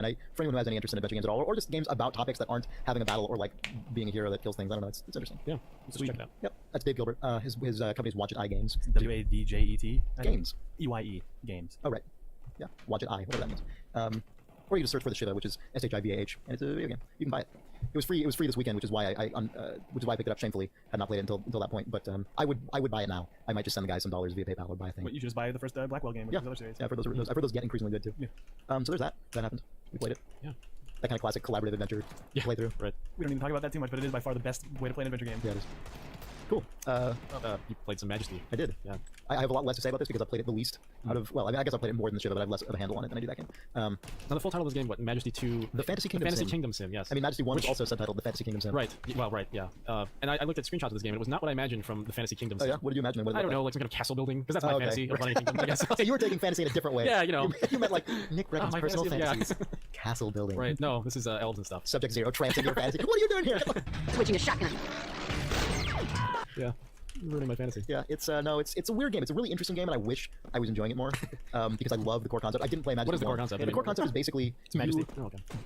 And for anyone who has any interest in adventure games at all, or just games about topics that aren't having a battle or like being a hero that kills things, I don't know. It's interesting. Yeah, let's check it out. Yep, that's Dave Gilbert. His company's Watch It Eye Games. WADJET Games. EYE Games. Oh right. Yeah, Watch It Eye, whatever that means. Or you just search for the Shiva, which is SHIVAH, and it's a video game. You can buy it. It was free. It was free this weekend, which is why I picked it up shamefully. Had not played it until that point, but I would buy it now. I might just send the guys some dollars via PayPal or buy a thing. Wait, you should just buy the first Blackwell game. With Yeah, the other series. yeah. I've heard those get increasingly good too. Yeah. So there's that. That happened. We played it. Yeah. That kind of classic collaborative adventure playthrough. Right. We don't even talk about that too much, but it is by far the best way to play an adventure game. Yeah, it is. Cool. You played some Majesty. I did. Yeah. I have a lot less to say about this because I played it the least out of. Well, I mean, I guess I played it more than the Shiva, but I have less of a handle on it than I do that game. Now the full title of this game, what? Majesty 2. The Fantasy Kingdom. The Fantasy Sim. Kingdom Sim. Yes. I mean, Majesty 1 was also subtitled The Fantasy Kingdom Sim. Right. Well, right. Yeah. And I looked at screenshots of this game, and it was not what I imagined from the Fantasy Kingdom Oh Sim. yeah. What did you imagine? What I don't know, like some kind of castle building, because that's my fantasy of running a kingdom, I guess. So you were taking fantasy in a different way. Yeah, you know. You meant like Nick Brecken's my personal fantasy, fantasies. Castle building. Right. No, this is elves and stuff. Subject 0, trancing your fantasy. What are you doing here? Switching to shotgun. Yeah. You're ruining my fantasy. Yeah, it's a weird game. It's a really interesting game, and I wish I was enjoying it more because I love the core concept. I didn't play Majesty. What is the core 1. concept? Yeah, the core concept is basically It's Majesty.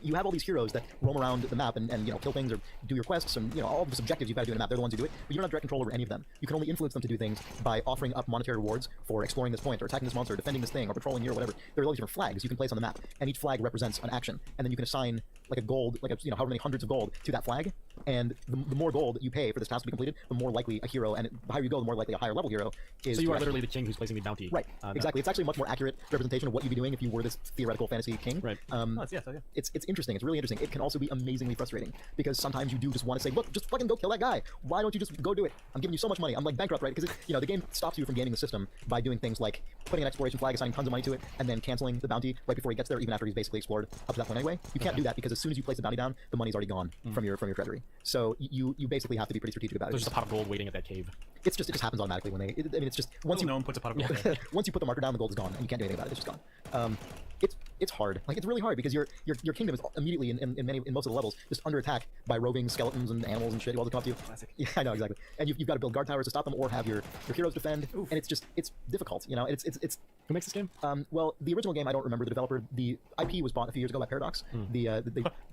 you have all these heroes that roam around the map and kill things or do your quests and all this objectives you've got to do in the map. They're the ones who do it, but you don't have direct control over any of them. You can only influence them to do things by offering up monetary rewards for exploring this point or attacking this monster, or defending this thing, or patrolling here or whatever. There are all these different flags you can place on the map, and each flag represents an action, and then you can assign like a gold, like however many hundreds of gold to that flag, and the more gold that you pay for this task to be completed, the more likely a hero, and the higher you go, the more likely a higher level hero is. So you are literally the king who's placing the bounty. Right. Exactly. It's actually a much more accurate representation of what you'd be doing if you were this theoretical fantasy king. Right. It's interesting. It's really interesting. It can also be amazingly frustrating because sometimes you do just want to say, look, just fucking go kill that guy. Why don't you just go do it? I'm giving you so much money. I'm like bankrupt, right? Because the game stops you from gaming the system by doing things like putting an exploration flag, assigning tons of money to it, and then canceling the bounty right before he gets there, even after he's basically explored up to that point anyway. You can't do that because as soon as you place the bounty down, the money's already gone from your treasury. So you basically have to be pretty strategic about it. There's just a pot of gold waiting at that cave. It just happens automatically when they. It's just once no one puts a pot of gold there. once you put the marker down, the gold is gone, and you can't do anything about it. It's just gone. It's hard. Like it's really hard because your kingdom is immediately in most of the levels just under attack by roving skeletons and animals and shit who all come up to you. Classic. Yeah, I know exactly. And you've got to build guard towers to stop them or have your heroes defend. Oof. And it's difficult. It's. Who makes this game? Well, the original game I don't remember the developer. The IP was bought a few years ago by Paradox. They kind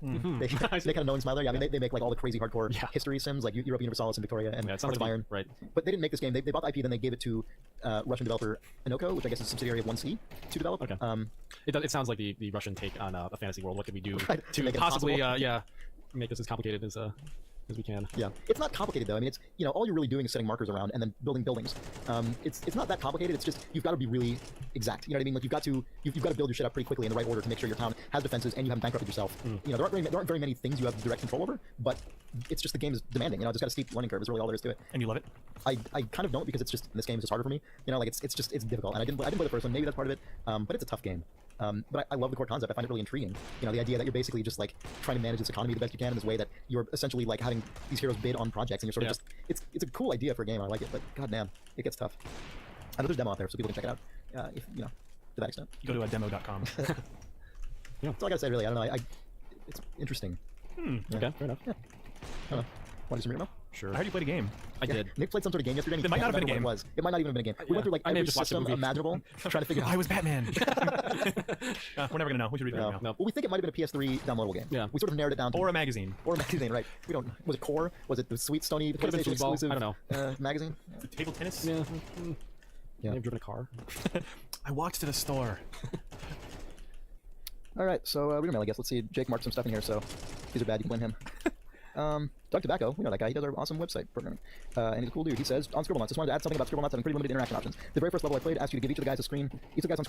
of know and smile there. Yeah, I mean they make like all the crazy hardcore history sims like Europa Universalis and Victoria and Hearts of Iron. Right. But they didn't make this game. They bought the IP, then they gave it to Russian developer Inoko, which I guess is a subsidiary of 1C, to develop. Okay. It sounds like the Russian take on a fantasy world. What can we do to make it possibly make this as complicated as we can? Yeah, it's not complicated though. I mean, it's all you're really doing is setting markers around and then building buildings. It's not that complicated. It's just you've got to be really exact. You know what I mean? Like you've got to build your shit up pretty quickly in the right order to make sure your town has defenses and you haven't bankrupted yourself. There aren't very many things you have direct control over, but it's just the game is demanding. It's got a steep learning curve. Is really all there is to it. And you love it? I kind of don't because it's just this game is just harder for me. Like it's difficult. And I didn't play the first one. Maybe that's part of it. But it's a tough game. But I love the core concept. I find it really intriguing. The idea that you're basically just like trying to manage this economy the best you can in this way that you're essentially like having these heroes bid on projects and you're sort of just it's a cool idea for a game. I like it, but goddamn, it gets tough. I know there's a demo out there so people can check it out. If to that extent. You go to demo.com. Yeah, that's all I gotta say. Really, I don't know. It's interesting. Okay, fair enough. Yeah. I don't know. Want to do some Sure. I heard you played a game. I did. Nick played some sort of game yesterday. And it might not have been a game. It was. It might not even have been a game. We went through like every system imaginable, trying to figure out. I was Batman. We're never gonna know. We should read it now. Well, we think it might have been a PS3 downloadable game. Yeah. We sort of narrowed it down. Or a magazine. Or a magazine, right? We don't. Was it Core? Was it the Sweet Stony PlayStation exclusive? I don't know. Magazine. Table tennis. Yeah. Yeah. I've driven a car. I walked to the store. All right. So reader mail, I guess. Let's see. Jake marked some stuff in here. So these are bad. You can blame him. Doug Tobacco, that guy, he does our awesome website programming. And he's a cool dude. He says, on Scribblenauts, just wanted to add something about Scribblenauts having pretty limited interaction options. The very first level I played asked you to give each of the guys on screen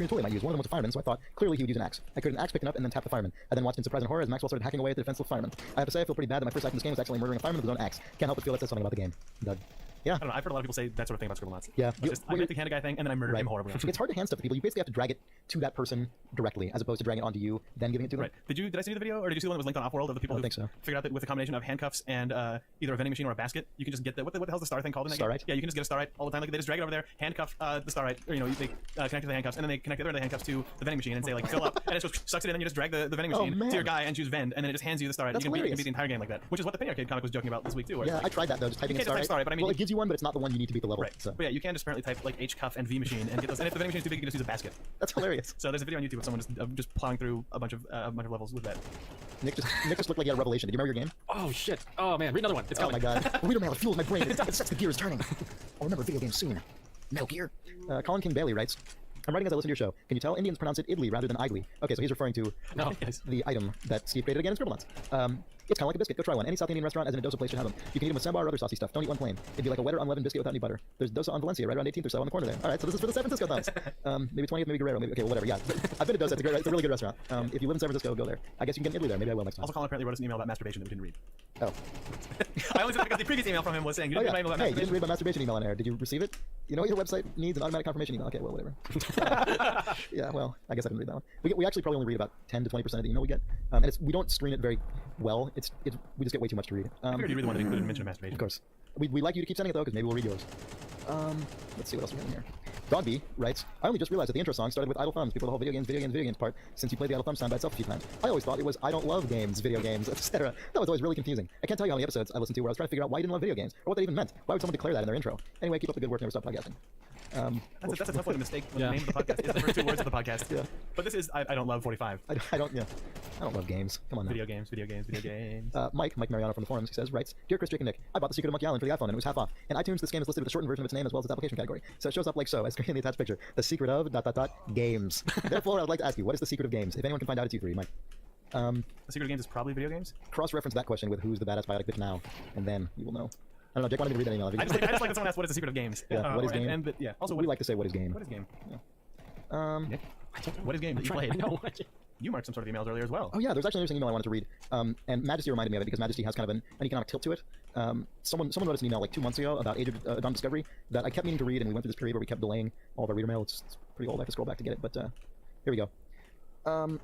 tool they might use. One of them was a fireman, so I thought, clearly he would use an axe. I created an axe, picked it up, and then tapped the fireman. I then watched in surprise and horror as Maxwell started hacking away at the defenseless fireman. I have to say, I feel pretty bad that my first act in this game was actually murdering a fireman with his own axe. Can't help but feel that says something about the game. Doug. Yeah. I don't know. I've heard a lot of people say that sort of thing about Scribblenauts. Yeah. I met the hand guy thing, and then I murdered him horribly. It's hard to hand stuff to people. You basically have to drag it to that person directly, as opposed to dragging it onto you, then giving it to them. Right. Did I send you the video, or did you see the one that was linked on Offworld of the people who figured out that with a combination of handcuffs and either a vending machine or a basket, you can just get what the hell's the star thing called in that game? Yeah, you can just get a starlight all the time. Like they just drag it over there, handcuff the starlight, or they connect it to the handcuffs, and then they connect the other handcuffs to the vending machine and say like fill up, and it just sucks it in, and you just drag the vending machine to your guy and choose vend, and then it just hands you the starlight. You can beat the entire game like that, which is what the Penny Arcade comic was joking about this week too. Yeah, I tried that though, just typing in starlight. But I mean, well, it gives you one, but it's not the one you need to beat the level. Right. So. But yeah, you can just apparently type like H cuff and V machine and get those. And if the vending machine is too big, you can just use a basket. That's hilarious. Yes. So there's a video on YouTube of someone just plowing through a bunch of levels with that. Nick just looked like he had a revelation. Did you remember your game? Oh shit! Oh man, read another one. It's coming. Oh my god. Reader mail fuels my brain. It sets the gears turning. I'll remember video games soon. Metal Gear. Colin King Bailey writes, I'm writing as I listen to your show. Can you tell Indians pronounce it idly rather than idly? Okay, so he's referring to the item that Steve created again in Scribblenauts. It's kind of like a biscuit. Go try one. Any South Indian restaurant has an adosa place should have them. You can eat them with sambar or other saucy stuff. Don't eat one plain. It'd be like a wetter unleavened biscuit without any butter. There's dosa on Valencia right around 18th or so on the corner there. All right, so this is for the San Francisco thumbs. Maybe 20th, maybe Guerrero, maybe okay, well, whatever. Yeah, I've been to Dosa. It's a really good restaurant. If you live in San Francisco, go there. I guess you can get in Italy there. Maybe I will next time. Also, Colin apparently wrote us an email about masturbation that we didn't read. Oh. I only said because the previous email from him was saying you didn't read my email about Hey, you masturbation. didn't read my masturbation email on air. Did you receive it? You know what your website needs? An automatic confirmation email. Okay, well, whatever. Yeah, well, I guess I didn't read that one. We actually probably only read about 10 to 20% of the email we get, and we don't screen it very well. We just get way too much to read. I figured you really wanted to include a mention of masturbation. Of course. We like you to keep sending it though, because maybe we'll read yours. Let's see what else we have in here. Dogby writes, I only just realized that the intro song started with idle thumbs before the whole video games part, since you played the idle thumbs sound by itself a few times. I always thought it was I don't love games, video games, etc. That was always really confusing. I can't tell you how many episodes I listened to where I was trying to figure out why you didn't love video games, or what that even meant. Why would someone declare that in their intro? Anyway, keep up the good work, never stop podcasting. That's a tough one to mistake when the name of the podcast is the first two words of the podcast. Yeah. But this is I don't love 45. I don't love games. Come on now. Video games. Mike Mariano from the forums, he says, writes, Dear Chris, Jake, and Nick, I bought The Secret of Monkey Island for the iPhone and it was half off. In iTunes, this game is listed with a shortened version of its name as well as its application category. So it shows up like so, as in the attached picture. The secret of ... games. Therefore, I would like to ask you, what is the secret of games? If anyone can find out, it's you three, Mike. The secret of games is probably video games? Cross-reference that question with who's the badass biotic bitch now, and then you will know. I don't know, Jake wanted me to read that email. I just like that someone asked what is the secret of games. Yeah, what is game? And yeah, also we like to say what is game. What is game? Yeah. Nick? What is game that you played? No. You marked some sort of emails earlier as well. Oh yeah, there's actually an interesting email I wanted to read. And Majesty reminded me of it because Majesty has kind of an economic tilt to it. Someone wrote us an email like 2 months ago about Age of Dawn Discovery that I kept meaning to read, and we went through this period where we kept delaying all of our reader mail. It's pretty old. I have to scroll back to get it, but here we go.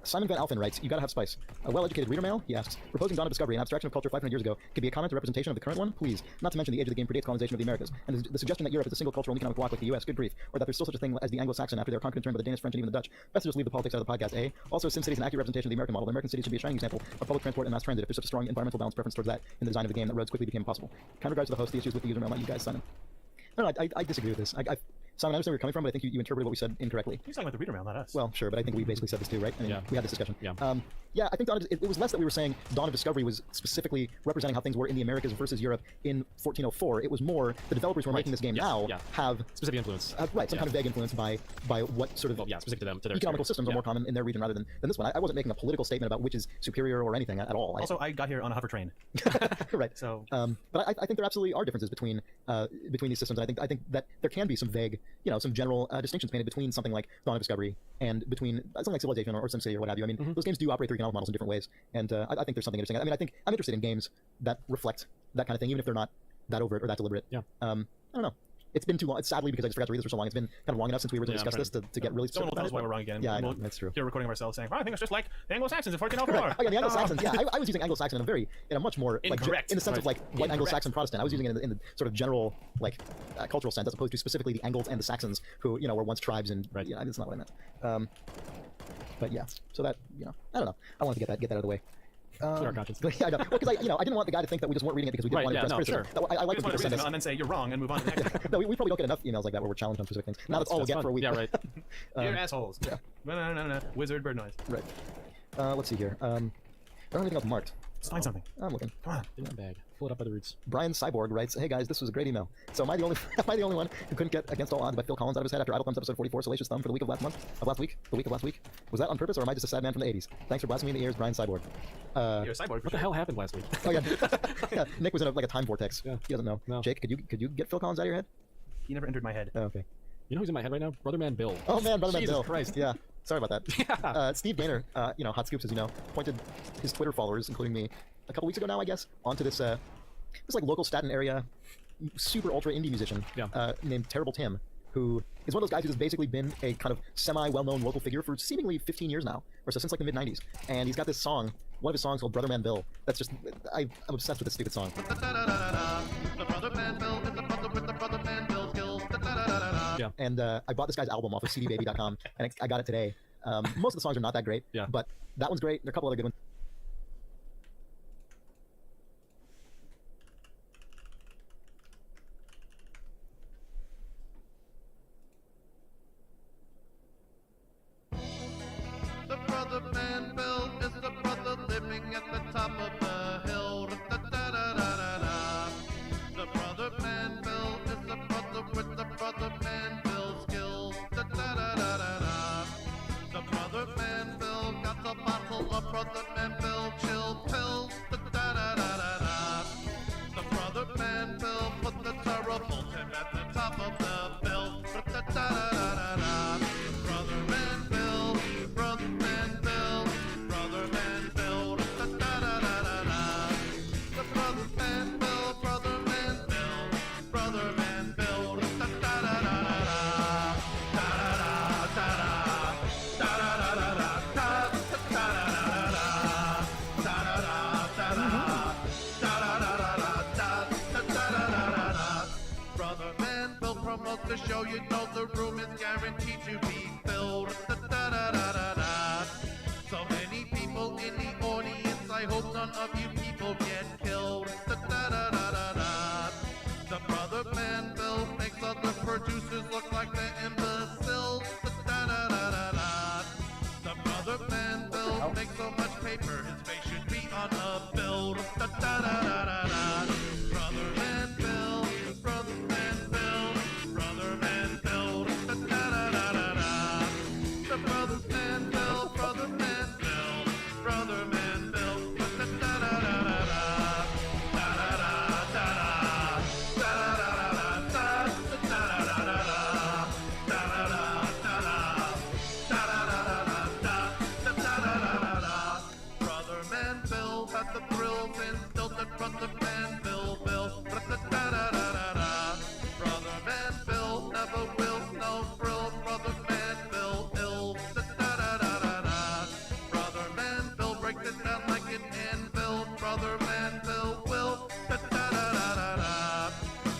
Simon Van Alphen writes, you gotta have spice. A well-educated reader mail, he asks, proposing Dawn of Discovery, an abstraction of culture 500 years ago, could be a comment or representation of the current one? Please. Not to mention the age of the game predates colonization of the Americas, and the suggestion that Europe is a single cultural and economic bloc like the US, good grief, or that there's still such a thing as the Anglo-Saxon after they were conquered in turn by the Danish, French, and even the Dutch. Best to just leave the politics out of the podcast, eh? Also, SimCity is an accurate representation of the American model. The American city should be a shining example of public transport and mass transit if there's such a strong environmental balance preference towards that in the design of the game that roads quickly became impossible. Kind regards to the host, the issues with the user mail, not you guys, Simon. No, I disagree with this. Simon, I understand where you're coming from, but I think you interpreted what we said incorrectly. He's talking about the reader mail, not us. Well, sure, but I think we basically said this too, right? I mean, Yeah. We had this discussion. Yeah. I think it was less that we were saying Dawn of Discovery was specifically representing how things were in the Americas versus Europe in 1404. It was more the developers who are making this game now have specific influence. Some kind of vague influence by what sort of specific to them, to their economical systems are more common in their region rather than this one. I wasn't making a political statement about which is superior or anything at all. Also, I got here on a hover train. Right. So, but I think there absolutely are differences between these systems, and I think that there can be some vague, some general distinctions painted between something like Dawn of Discovery and between something like Civilization or SimCity or what have you. I mean, those games do operate through economic models in different ways, and I think there's something interesting. I mean, I think I'm interested in games that reflect that kind of thing, even if they're not that overt or that deliberate. Yeah. I don't know. It's been too long. It's sadly because I just forgot to read this for so long. It's been kind of long enough since we originally discussed this to get really. Someone will tell us why we're wrong again. Yeah, I know, that's true. You're recording of ourselves saying, I think it's just like the Anglo-Saxons in 1404. Right. Oh, yeah, the Anglo-Saxons. Yeah, I was using Anglo-Saxon in a much more incorrect, in the sense of like white Anglo-Saxon Protestant. I was using it in the sort of general cultural sense, as opposed to specifically the Angles and the Saxons, who were once tribes, and that's not what I meant. But yeah, so that I don't know. I wanted to get that out of the way. Clear our conscience. Yeah, I know. Well, because I didn't want the guy to think that we just weren't reading it because we didn't want to express criticism. Sure. I like when people send us and then say you're wrong and move on to the next. No, we probably don't get enough emails like that where we're challenged on specific things. Now that's all we'll get for a week. Yeah, right. You're assholes. Yeah. No. Wizard bird noise. Right. Let's see here. I don't have anything else marked. Let's find something. I'm looking. Come on. In that bag. Pull it up by the roots. Brian Cyborg writes, "Hey guys, this was a great email. So am I the only one who couldn't get Against All Odds by Phil Collins out of his head after Idle Thumbs episode 44, Salacious Thumb for the week of last week? Was that on purpose, or am I just a sad man from the 80s? Thanks for blasting me in the ears, Brian Cyborg." You're a cyborg. What the hell happened last week? Oh yeah. Yeah, Nick was in a time vortex. Yeah. He doesn't know. No. Jake, could you get Phil Collins out of your head? He never entered my head. Oh, okay. You know who's in my head right now? Brother Man Bill. Oh man, Brother Man Bill. Jesus Christ. Yeah. Sorry about that. Yeah. Steve Gaynor, Hot Scoops, as you know, pointed his Twitter followers, including me, a couple weeks ago now, I guess, onto this local Staten area, super ultra indie musician named Terrible Tim, who is one of those guys who's basically been a kind of semi-well-known local figure for seemingly 15 years now, or so, since like the mid-90s. And he's got this song, one of his songs called Brother Man Bill. That's just, I'm obsessed with this stupid song. Yeah. And I bought this guy's album off of cdbaby.com, and I got it today. Most of the songs are not that great, but that one's great. There are a couple other good ones. brother man Bill chill pills. Da-da-da-da-da. The brother man Bill put the terrible Tim at the top of the bill. Da-da-da-da-da. Brother man Bill, brother man Bill, brother man Bill. Da-da-da-da-da. The brother man Bill, brother man Bill, brother man Bill. Da-da-da-da-da. Da-da-da-da-da. Brother man Bill promotes the show, you know the room is guaranteed to be filled. Da-da-da-da-da. So many people in the audience, I hope none of you people get killed. Da-da-da-da-da. The brother man Bill makes other producers look like they're imbeciles. Da-da-da-da-da. The brother man Bill makes so much paper, his face should be on a bill. Da-da-da-da-da. Brother man Bill, brother man Bill, brother man Bill. Da-da-da-da-da. The brother man Bill, brother man Bill, brother man Bill. Da-da-da-da-da. Da-da-da-da-da. Brother man Bill had the thrills and still the brother man Bill. Da-da-da-da-da. Brother man Bill never will, no frill. Brother man Bill ill. Da-da-da-da-da. Brother man Bill breaks it down like an anvil. Brother man Bill will. Da-da-da-da-da.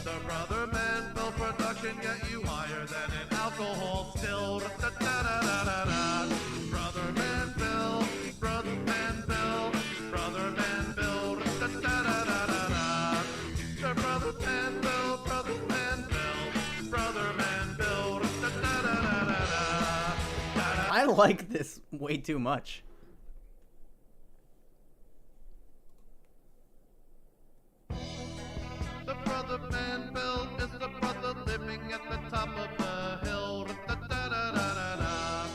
The brother man Bill production get you higher than an alcohol still. Da-da-da-da-da. Brother man Bill, brother man Bill, brother man Bill. Da-da-da-da-da. The brother man Bill, brother man Bill, brother man Bill. Da-da-da-da-da. I like this way too much. The brother man Bill is the brother living at the top of the hill. Da-da-da-da-da.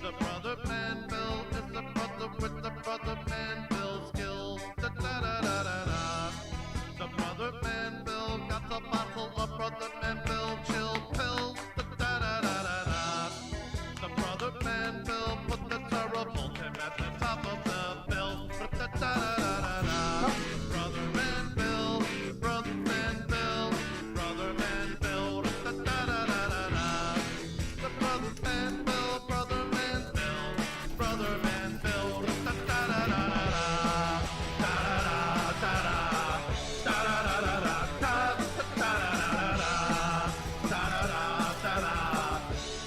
The brother man Bill is the brother with the brother man Bill skills. Da-da-da-da-da. The brother man Bill got the bottle of brother man Bill chill pills. Da-da-da-da-da. The brother man Bill put the terrible Tim at the top of the bill. Da-da-da-da-da. Brother man Bill, brother man Bill, brother man Bill. Da-da-da-da-da. The brother man Bill, brother man Bill, brother man Bill. Da-da-da-da-da. Da-da-da-da-da. Da-da-da-da-da.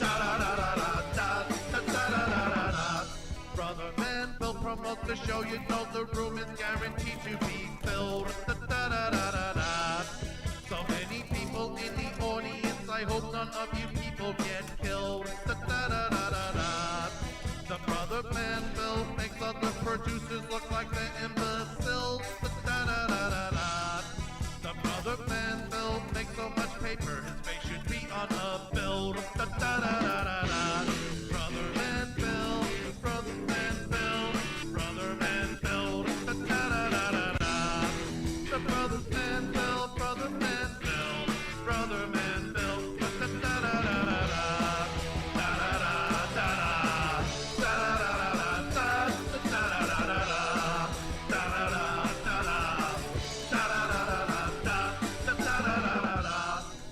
Da-da-da-da-da. Da-da-da-da-da. Brother man Bill promotes the show, you know the room is guaranteed to be filled. Da-da-da-da-da. So many people in the audience, I hope none of you people get killed. Da-da-da-da-da. The brother man Bill makes other producers look like they're imbeciles. Da-da-da-da-da. The brother man Bill makes so much paper, his face should be on a bill. Da-da-da-da-da. Brother man Bill, brother man Bill, brother man Bill. Da-da-da-da-da. The brother man Bill, brother man Bill, brother man Bill. Da-da-da-da-da. Da-da-da-da-da.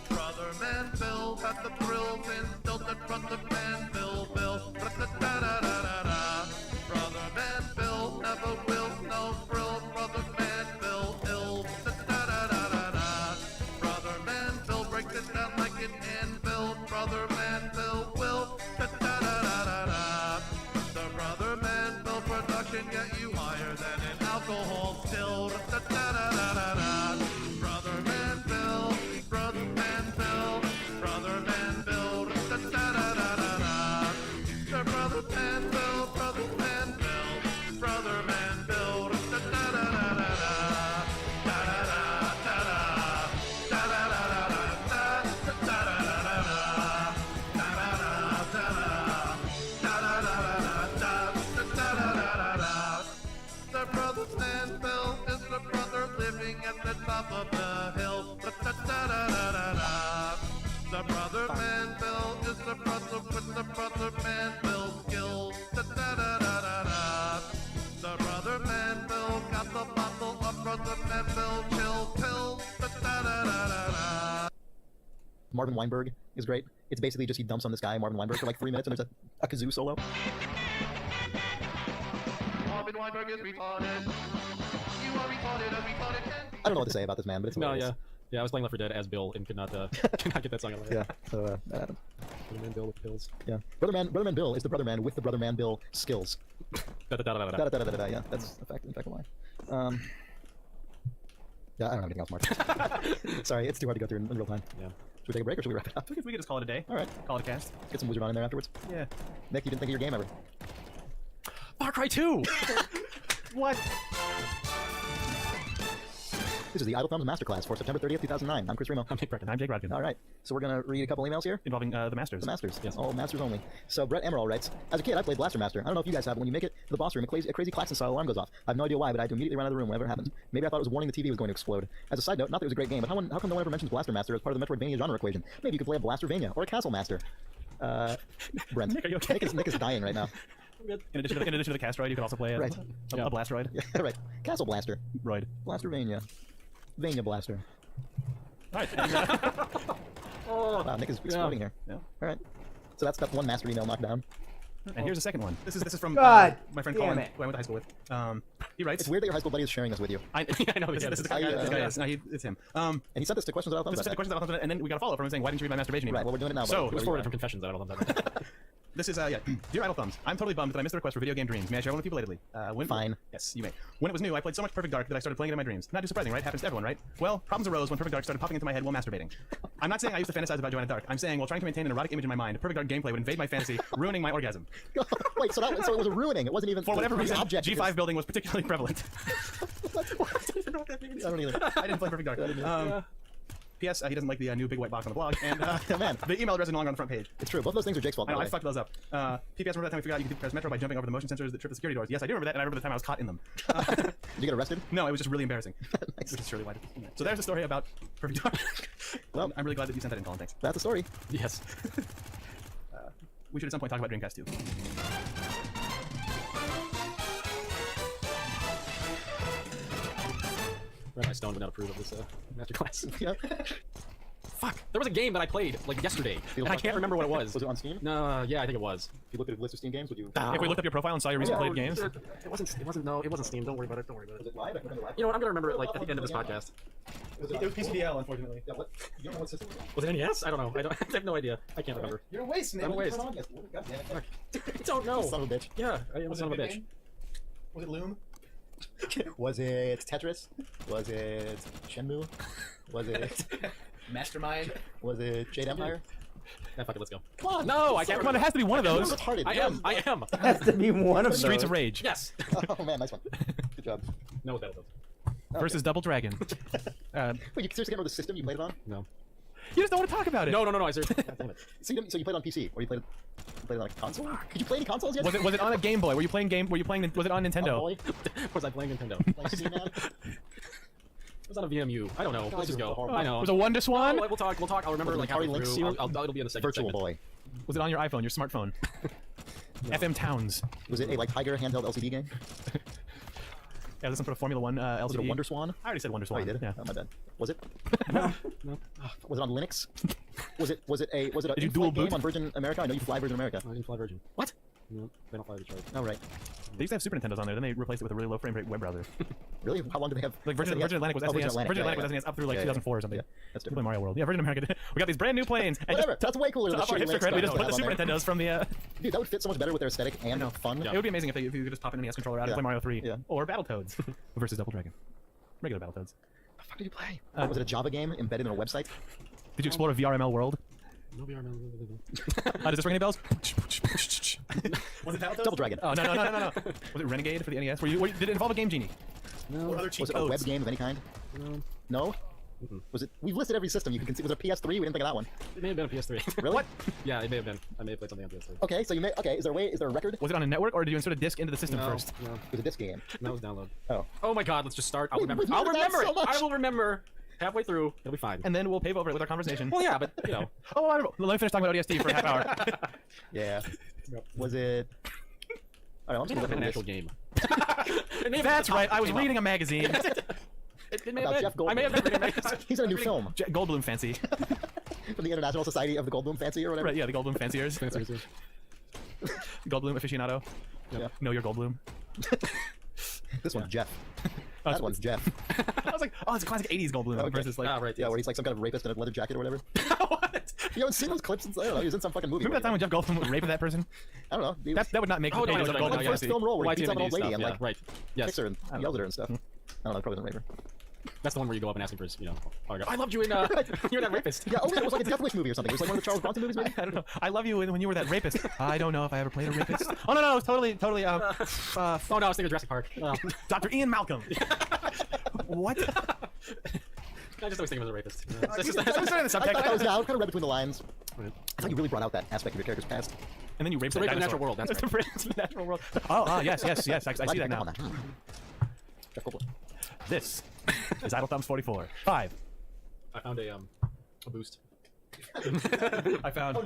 Brother man Bill had the thrills and still the brother man Bill. Da-da-da-da-da. Brother man Bill never will, no frill. Brother man Bill ill. Da-da-da-da-da. Brother man Bill breaks it down like an anvil. Brother man Bill will. Da-da-da-da-da. The brother man Bill production get you higher than an alcohol still. Da-da-da-da-da. Brother man Bill, brother man Bill, brother man Bill. Da-da-da-da-da. The brother man Bill, brother man Bill, brother man Bill. Da-da-da-da-da. Da-da-da-da-da. Da-da-da-da-da. Da-da-da-da-da. Da-da-da-da-da. Da-da-da-da-da. top of the hill. Da-da-da-da-da-da. The brother man Bill is the brother with the brother man Bill skills. Da-da-da-da-da-da. The brother man Bill got the bottle of brother man Bill chill pill. Da-da-da-da-da. Marvin Weinberg is great. It's basically just he dumps on this guy, Marvin Weinberg, for like 3 minutes, and there's a kazoo solo. Marvin Weinberg is retarded. You are retarded as retarded can be. I don't know what to say about this man, but it's No, hilarious. yeah. I was playing Left 4 Dead as Bill and could not get that song out of my Yeah, head. so that happened. Brother Man Bill with pills. Yeah. Brother Man Bill is the brother man with the brother man Bill skills. Da-da-da-da-da. Da-da-da-da-da, yeah, that's in fact a line. Yeah, I don't have anything else marked. Sorry, it's too hard to go through in real time. Yeah. Should we take a break or should we wrap it up? We could just call it a day. All right. Call it a cast. Get some Wizard on in there afterwards. Yeah. Nick, you didn't think of your game ever. Far Cry 2! What? This is the Idle Thumbs Masterclass for September 30th, 2009. I'm Chris Remo. I'm Nick Brecken. I'm Jake Rodkin. All right, so we're going to read a couple emails here. Involving the Masters. The Masters. Yes. All Masters only. So Brett Emerald writes, as a kid, I played Blaster Master. I don't know if you guys have, but when you make it to the boss room, a crazy klaxon-style alarm goes off. I have no idea why, but I had to immediately run out of the room whenever it happened. Maybe I thought it was a warning the TV was going to explode. As a side note, not that it was a great game, but how come no one ever mentions Blaster Master as part of the Metroidvania genre equation? Maybe you could play a Blastervania or a Castle Master. Brent. Nick, are you okay? Nick is dying right now. In addition to the Castroid, you can also play a, Right. a Blastroid. Yeah, right. Castle Blaster. Roid. Blastervania. Vania Blaster. All right. And, Wow, Nick is exploding here. yeah. All right. So that's one master email knocked down. And here's the second one. This is from God my friend damn Colin, it. who I went to high school with. He writes. It's weird that your high school buddy is sharing this with you. I know this is the guy. This guy is. No, it's him. And he sent this to questions about This is the questions about and then we got a follow up from him saying, "Why didn't you read my masturbation email?" Right, well, we're doing it now. So, buddy. It was forwarded from Confessions. I don't know that. This is, Dear Idle Thumbs, I'm totally bummed that I missed the request for Video Game Dreams. May I share one with you belatedly? Fine. Yes, you may. When it was new, I played so much Perfect Dark that I started playing it in my dreams. Not too surprising, right? Happens to everyone, right? Well, problems arose when Perfect Dark started popping into my head while masturbating. I'm not saying I used to fantasize about Joanna Dark. I'm saying while trying to maintain an erotic image in my mind, Perfect Dark gameplay would invade my fantasy, ruining my orgasm. Wait, so it was a ruining. It wasn't even For whatever the reason, object. G5 building was particularly prevalent. I don't either. I didn't play Perfect Dark. P.S. He doesn't like the new big white box on the blog, and Man. the email address is no longer on the front page. It's true. Both those things are Jake's fault. I know, by I the way. fucked those up. P.P.S. Remember that time we figured out you could press Metro by jumping over the motion sensors that trip the security doors? Yes, I do remember that, and I remember the time I was caught in them. Did you get arrested? No, it was just really embarrassing. Nice. This is surely why. So there's the story about Perfect Dark. Well, I'm really glad that you sent that in, Colin. Thanks. that's the story. Yes. We should at some point talk about Dreamcast 2. My Stone would not approve of this masterclass. Yeah. Fuck. There was a game that I played like yesterday, and I can't remember what it was. Was it on Steam? No, yeah, I think it was. If you looked at a list of Steam games, would you? If we looked up your profile and saw your recent played games, It wasn't. No, it wasn't Steam. Don't worry about it. Don't worry about Was it. it live? I can remember live. You know what? I'm gonna remember it like at the end of this podcast. Was it was PCDL, unfortunately. Yeah, what? You don't know what system it was? Was it NES? I don't know. I have no idea. I can't remember. You're a waste, man. I'm a What did you waste. turn on? Yes. God damn it. I don't know. Son of a bitch. Yeah, I am a son of a bitch. Was it Loom? Was it Tetris? Was it Shenmue? Was it Mastermind? was it Jade Empire? Yeah, fuck it. Let's go. Come on. No, I can't Come on, it has to be one of You're those. retarded. I am. I am. Has to be one of Streets those. of Rage. Yes. Oh man, nice one. Good job. No, that was. Versus Double Dragon. Wait, you seriously can't remember the system you played it on? No. You just don't want to talk about it. No. I seriously. God damn it. So you played it on PC, or you played it on a console? Could you play any consoles yet? Was it on a Game Boy? Were you playing Was it on Nintendo? Boy, Was I playing Nintendo? like Steam, man? It was on a VMU. I don't know. Let's just go. horrible. I know. Was it one to swan? We'll talk. We'll talk. I'll remember Was it like Atari halfway Lynx? through. It'll be in the second Virtual segment. Boy. Was it on your iPhone, your smartphone? FM Towns. Was it a like Tiger handheld LCD game? Yeah, this one put a Formula One LCD. Was it a Wonder Swan? I already said Wonder Oh, Swan. you did? Yeah. Oh, my bad. Was it? No. Was it on Linux? Was it a Did you in-flight dual game boot? on Virgin America? I know you fly Virgin America. I didn't fly Virgin. What? No, they don't fly the charge. Oh right. They used to have Super Nintendos on there, then they replaced it with a really low frame rate web browser. Really? How long did they have? Like Virgin Atlantic was Oh, SNES. Virgin Atlantic yeah, was SNES up through like yeah, 2004 or something. Yeah, that's We play different. Mario World. Yeah, Virgin America. We got these brand new planes. And Whatever. just, That's way cooler to than up our the shitty hipster Linux cred, we just stuff put the they Super have on there. Nintendos from the. Dude, that would fit so much better with their aesthetic and fun. It would be amazing if you could just pop an NES controller out and Yeah. play Mario 3 Yeah. or Battletoads versus Double Dragon. Regular Battletoads. What the fuck did you play? Was it a Java game embedded in a website? Did you explore a VRML world? No VR. No. Does this ring any bells? Was it Battletoads? Double Dragon. Oh no! Was it Renegade for the NES? Did it involve a Game Genie? No. Or other cheat Was it a codes? web game of any kind? No. No? Was it? We've listed every system you can see. Was it a PS3? We didn't think of that one. It may have been a PS3. Really? What? Yeah, it may have been. I may have played something on PS3. Okay, so you may. Okay, is there a way? Is there a record? Was it on a network, or did you insert a disc into the system No, first? no. It was a disc game. That was download. Oh. Oh my god, let's just start. I'll We- remember. we've I'll remembered that remember so it. much. I will remember. Halfway through, it'll be fine. And then we'll pave over it with our conversation. Well, yeah, but you know. Oh, wonderful. Let me finish talking about ODST for a half hour. Yeah. Was it? All right, I'm just It gonna may have look been at an this. actual game. It may have been That's the top right. I was came up. reading a magazine. It may About have Jeff been. I may have been reading a magazine. He's in a new film Goldblum fancy. from the International Society of the Goldblum Fancy or whatever. Right, yeah, the Goldblum fanciers. Goldblum aficionado. Yeah. Know your Goldblum. This one's Jeff. Oh, That one's Jeff. I was like, oh, it's a classic 80s Goldblum Okay. versus like. Ah, right. Yeah, yes. where he's like some kind of rapist in a leather jacket or whatever. What? You haven't seen those clips? I don't know. He was in some fucking movie. Remember that time when Jeff Goldblum would rape that person? I don't know. He was That would not make the Oh, no, pages no, of no, no, Goldblum. yeah. first film role where he beats up an YTMND old lady stuff, and yeah, like right. Yes. kicks her and yells at her and stuff. I don't know. Probably doesn't rape her. That's the one where you go up and ask him for his, autograph. I loved you in, you're that rapist. Yeah. Oh, yeah. It was like a Death Wish movie or something. It was like one of the Charles Bronson movies, maybe. I don't know. I love you when you were that rapist. I don't know if I ever played a rapist. Oh no, it was totally. Oh no, I was thinking of Jurassic Park. Oh. Dr. Ian Malcolm. What? I just always think of him as a rapist. That's just the I thought that was, subtext. yeah, I kind of read between the lines. I thought you really brought out that aspect of your character's past. And then you raped So that rape in the dinosaur. natural world, that's It's right. the rape in the natural world. Oh, yes. I see that now. Jeff Goldblum. This is Idle Thumbs 44. 5. I found a boost. I found.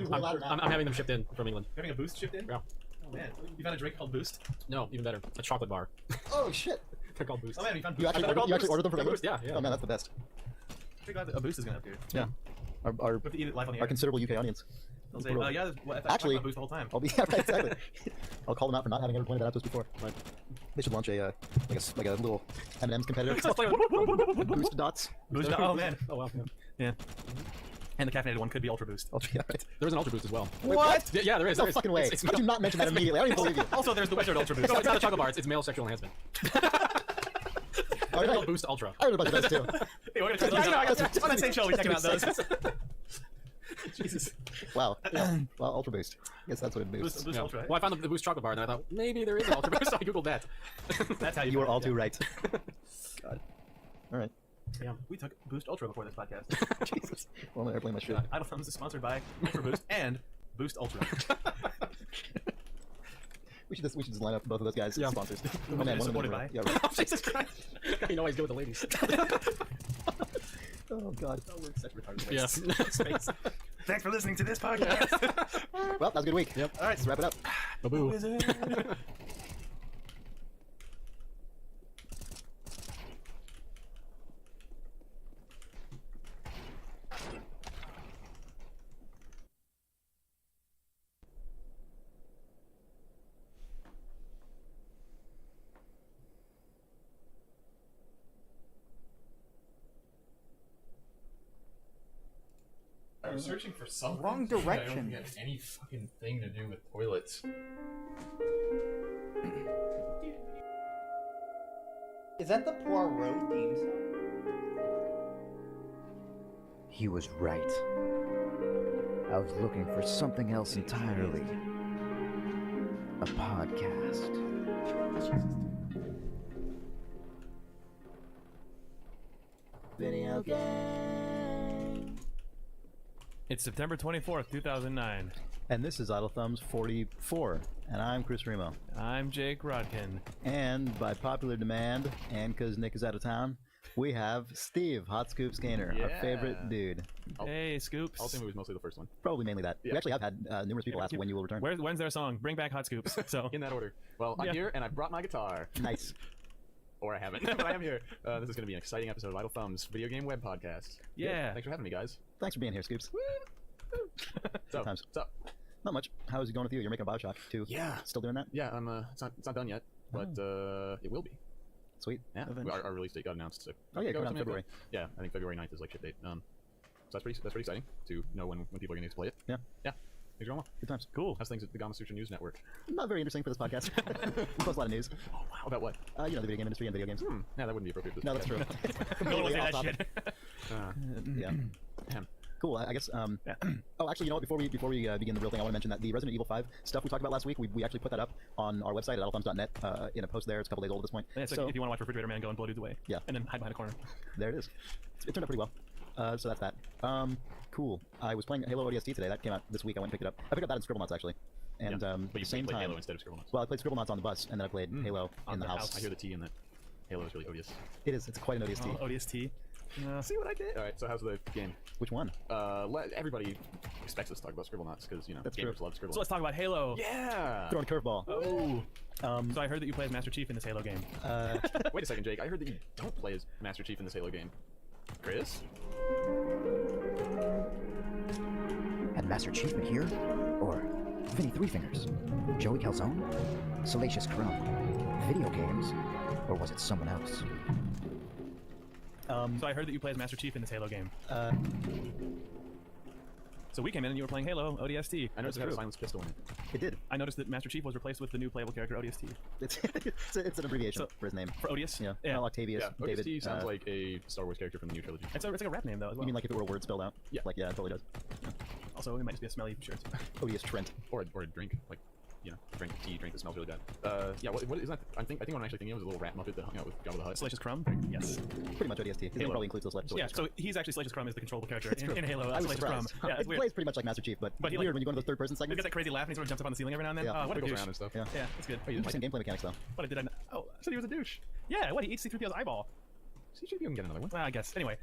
I'm having them shipped in from England. Having a boost shipped in? Yeah. Oh man, you found a drink called Boost? No, even better. A chocolate bar. Oh shit! They're called Boost. Oh man, you found You Boost. actually ordered them from They're England? Boost, yeah, yeah. Oh man, that's the best. I'm pretty glad that a Boost is gonna appear. Yeah. Our We have to eat it live on the air. considerable UK audience. They'll say, yeah, well, I thought Actually- about Boost the whole time. I'll be yeah, right, exactly. I'll call them out for not having ever pointed that out to us before. Right. They should launch a like a little M&M's competitor. Boost. Boost dots. Boost. Oh man. Oh wow. Yeah. Yeah. And the caffeinated one could be Ultra Boost. Yeah, right. There is an Ultra Boost as well. What? Yeah, there is. No there is. fucking way. It's How'd you not mention that immediately? I don't even believe you. Also, there's the Wizard Ultra Boost. no, it's not a chocolate bar. It's male sexual enhancement. All It's right. called Boost Ultra. I heard a bunch of those too. Hey, we're gonna check those out. that's- On that same show, we're checking out those. Jesus. Wow. Well, Ultra Boost. I guess that's what it boosts. Boost Yeah. Ultra. Well, I found the Boost chocolate bar, and then I thought maybe there is an Ultra Boost. So I googled that. That's how You were found all it, too yeah. right. God. All right. Yeah. We took Boost Ultra before this podcast. Jesus. Well, I'm gonna airplane my shit. Idle Thumbs is sponsored by Ultra Boost and Boost Ultra. We should just line up both of those guys as sponsors. One man, one Supported woman. by? Yeah, right. Oh, Jesus Christ. You know he's good with the ladies. Oh god. We're such retarded Yes. Space. Thanks for listening to this podcast. Well, that was a good week. Yep. All right, let's wrap it up. Baboo. I was searching for something. Wrong I don't direction. think it had any fucking thing to do with toilets. Is that the Poirot theme song? He was right. I was looking for something else entirely. A podcast. Video game. It's September 24th, 2009. And this is Idle Thumbs 44, and I'm Chris Remo. I'm Jake Rodkin. And by popular demand, and because Nick is out of town, we have Steve Hot Scoops Gainer, our favorite dude. Hey, Scoops. I'll think it was mostly the first one. Probably mainly that. We Yeah. actually have had numerous people ask when you will return. When's their song? Bring back Hot Scoops. So In that order. Well, I'm Yeah. here and I brought my guitar. Nice. Or I haven't, but I am here. This is going to be an exciting episode of Idle Thumbs, video game web podcast. Yeah. Thanks for having me, guys. Thanks for being here, Scoops. So, times. what's up? Not much. How's it going with you? You're making Bioshock too. Yeah. Still doing that? Yeah, I'm. It's not done yet, but it will be. Sweet. Yeah, Eventually. our release date got announced. So Oh, yeah, Go coming out in something February. like that. Yeah, I think February 9th is like ship date. So that's pretty exciting to know when people are going to play it. Yeah. Yeah. Things are going well. Good times. cool. How's things at the Gamma Sutra News Network? Not very interesting for this podcast. We post a lot of news. Oh wow. About what? You know, the video game industry and video games. Yeah, that wouldn't be appropriate. For this No, that's podcast. true. No one will Completely say off that topic. shit. Yeah. Ahem. Cool. I guess. Oh, actually, you know what? Before we begin the real thing, I want to mention that the Resident Evil 5 stuff we talked about last week, we actually put that up on our website at adulthumbs.net in a post there. It's a couple days old at this point. Yeah, so if you want to watch Refrigerator Man go and blow dudes away. Yeah. And then hide behind a corner. There it is. It turned out pretty well. So that's that. Cool. I was playing Halo ODST today. That came out this week. I went and picked it up. I picked up that in Scribblenauts actually. And but you same played time. Halo instead of Scribblenauts. Well, I played Scribblenauts on the bus, and then I played Halo in the house. I hear the T in that. Halo is really odious. It is. It's quite an ODST. Oh, ODST. See what I did? All right, so how's the game? Which one? Everybody expects us to talk about Scribblenauts because That's gamers true. love Scribblenauts. So let's talk about Halo. Yeah. Throwing a curveball. Oh. So I heard that you play as Master Chief in this Halo game. Wait a second, Jake. I heard that you don't play as Master Chief in this Halo game. Chris? Had Master Chief been here? Or Vinny Three Fingers? Joey Calzone? Salacious Crumb? Video games? Or was it someone else? So I heard that you play as Master Chief in this Halo game. So we came in and you were playing Halo ODST. I noticed it had a silenced pistol in it. It did. I noticed that Master Chief was replaced with the new playable character ODST. It's an abbreviation for his name. For Odious? Yeah. Yeah. Well, Octavius. Yeah, David. ODST sounds like a Star Wars character from the new trilogy. It's like a rap name though as well. You mean like if it were a word spelled out? Yeah. Like, yeah, it totally does. Also, it might just be a smelly shirt. Odious Trent. Or a drink, like, drink tea, drink that smells really bad. Yeah, what is that? I think what I'm actually thinking of is a little rat muppet that hung out with Jabba the Hutt. Salacious Crumb? Yes. Pretty much ODST. His name probably includes those letters. Yeah, so he's actually Salacious Crumb is the controllable character in Halo. I was Salacious Crumb. surprised. Yeah, It it's weird. plays pretty much like Master Chief, but he, weird like- when you go into those third-person He's segments. got that crazy laugh and he sort of jumps up on the ceiling every now and then. Yeah. What a Goes douche. around and stuff. Yeah. Yeah, that's good. Interesting gameplay mechanics, though. What did I know? Oh, I said he was a douche. Yeah, what? He eats C-3PO's eyeball. See, you can get another one. Well, I guess. Anyway.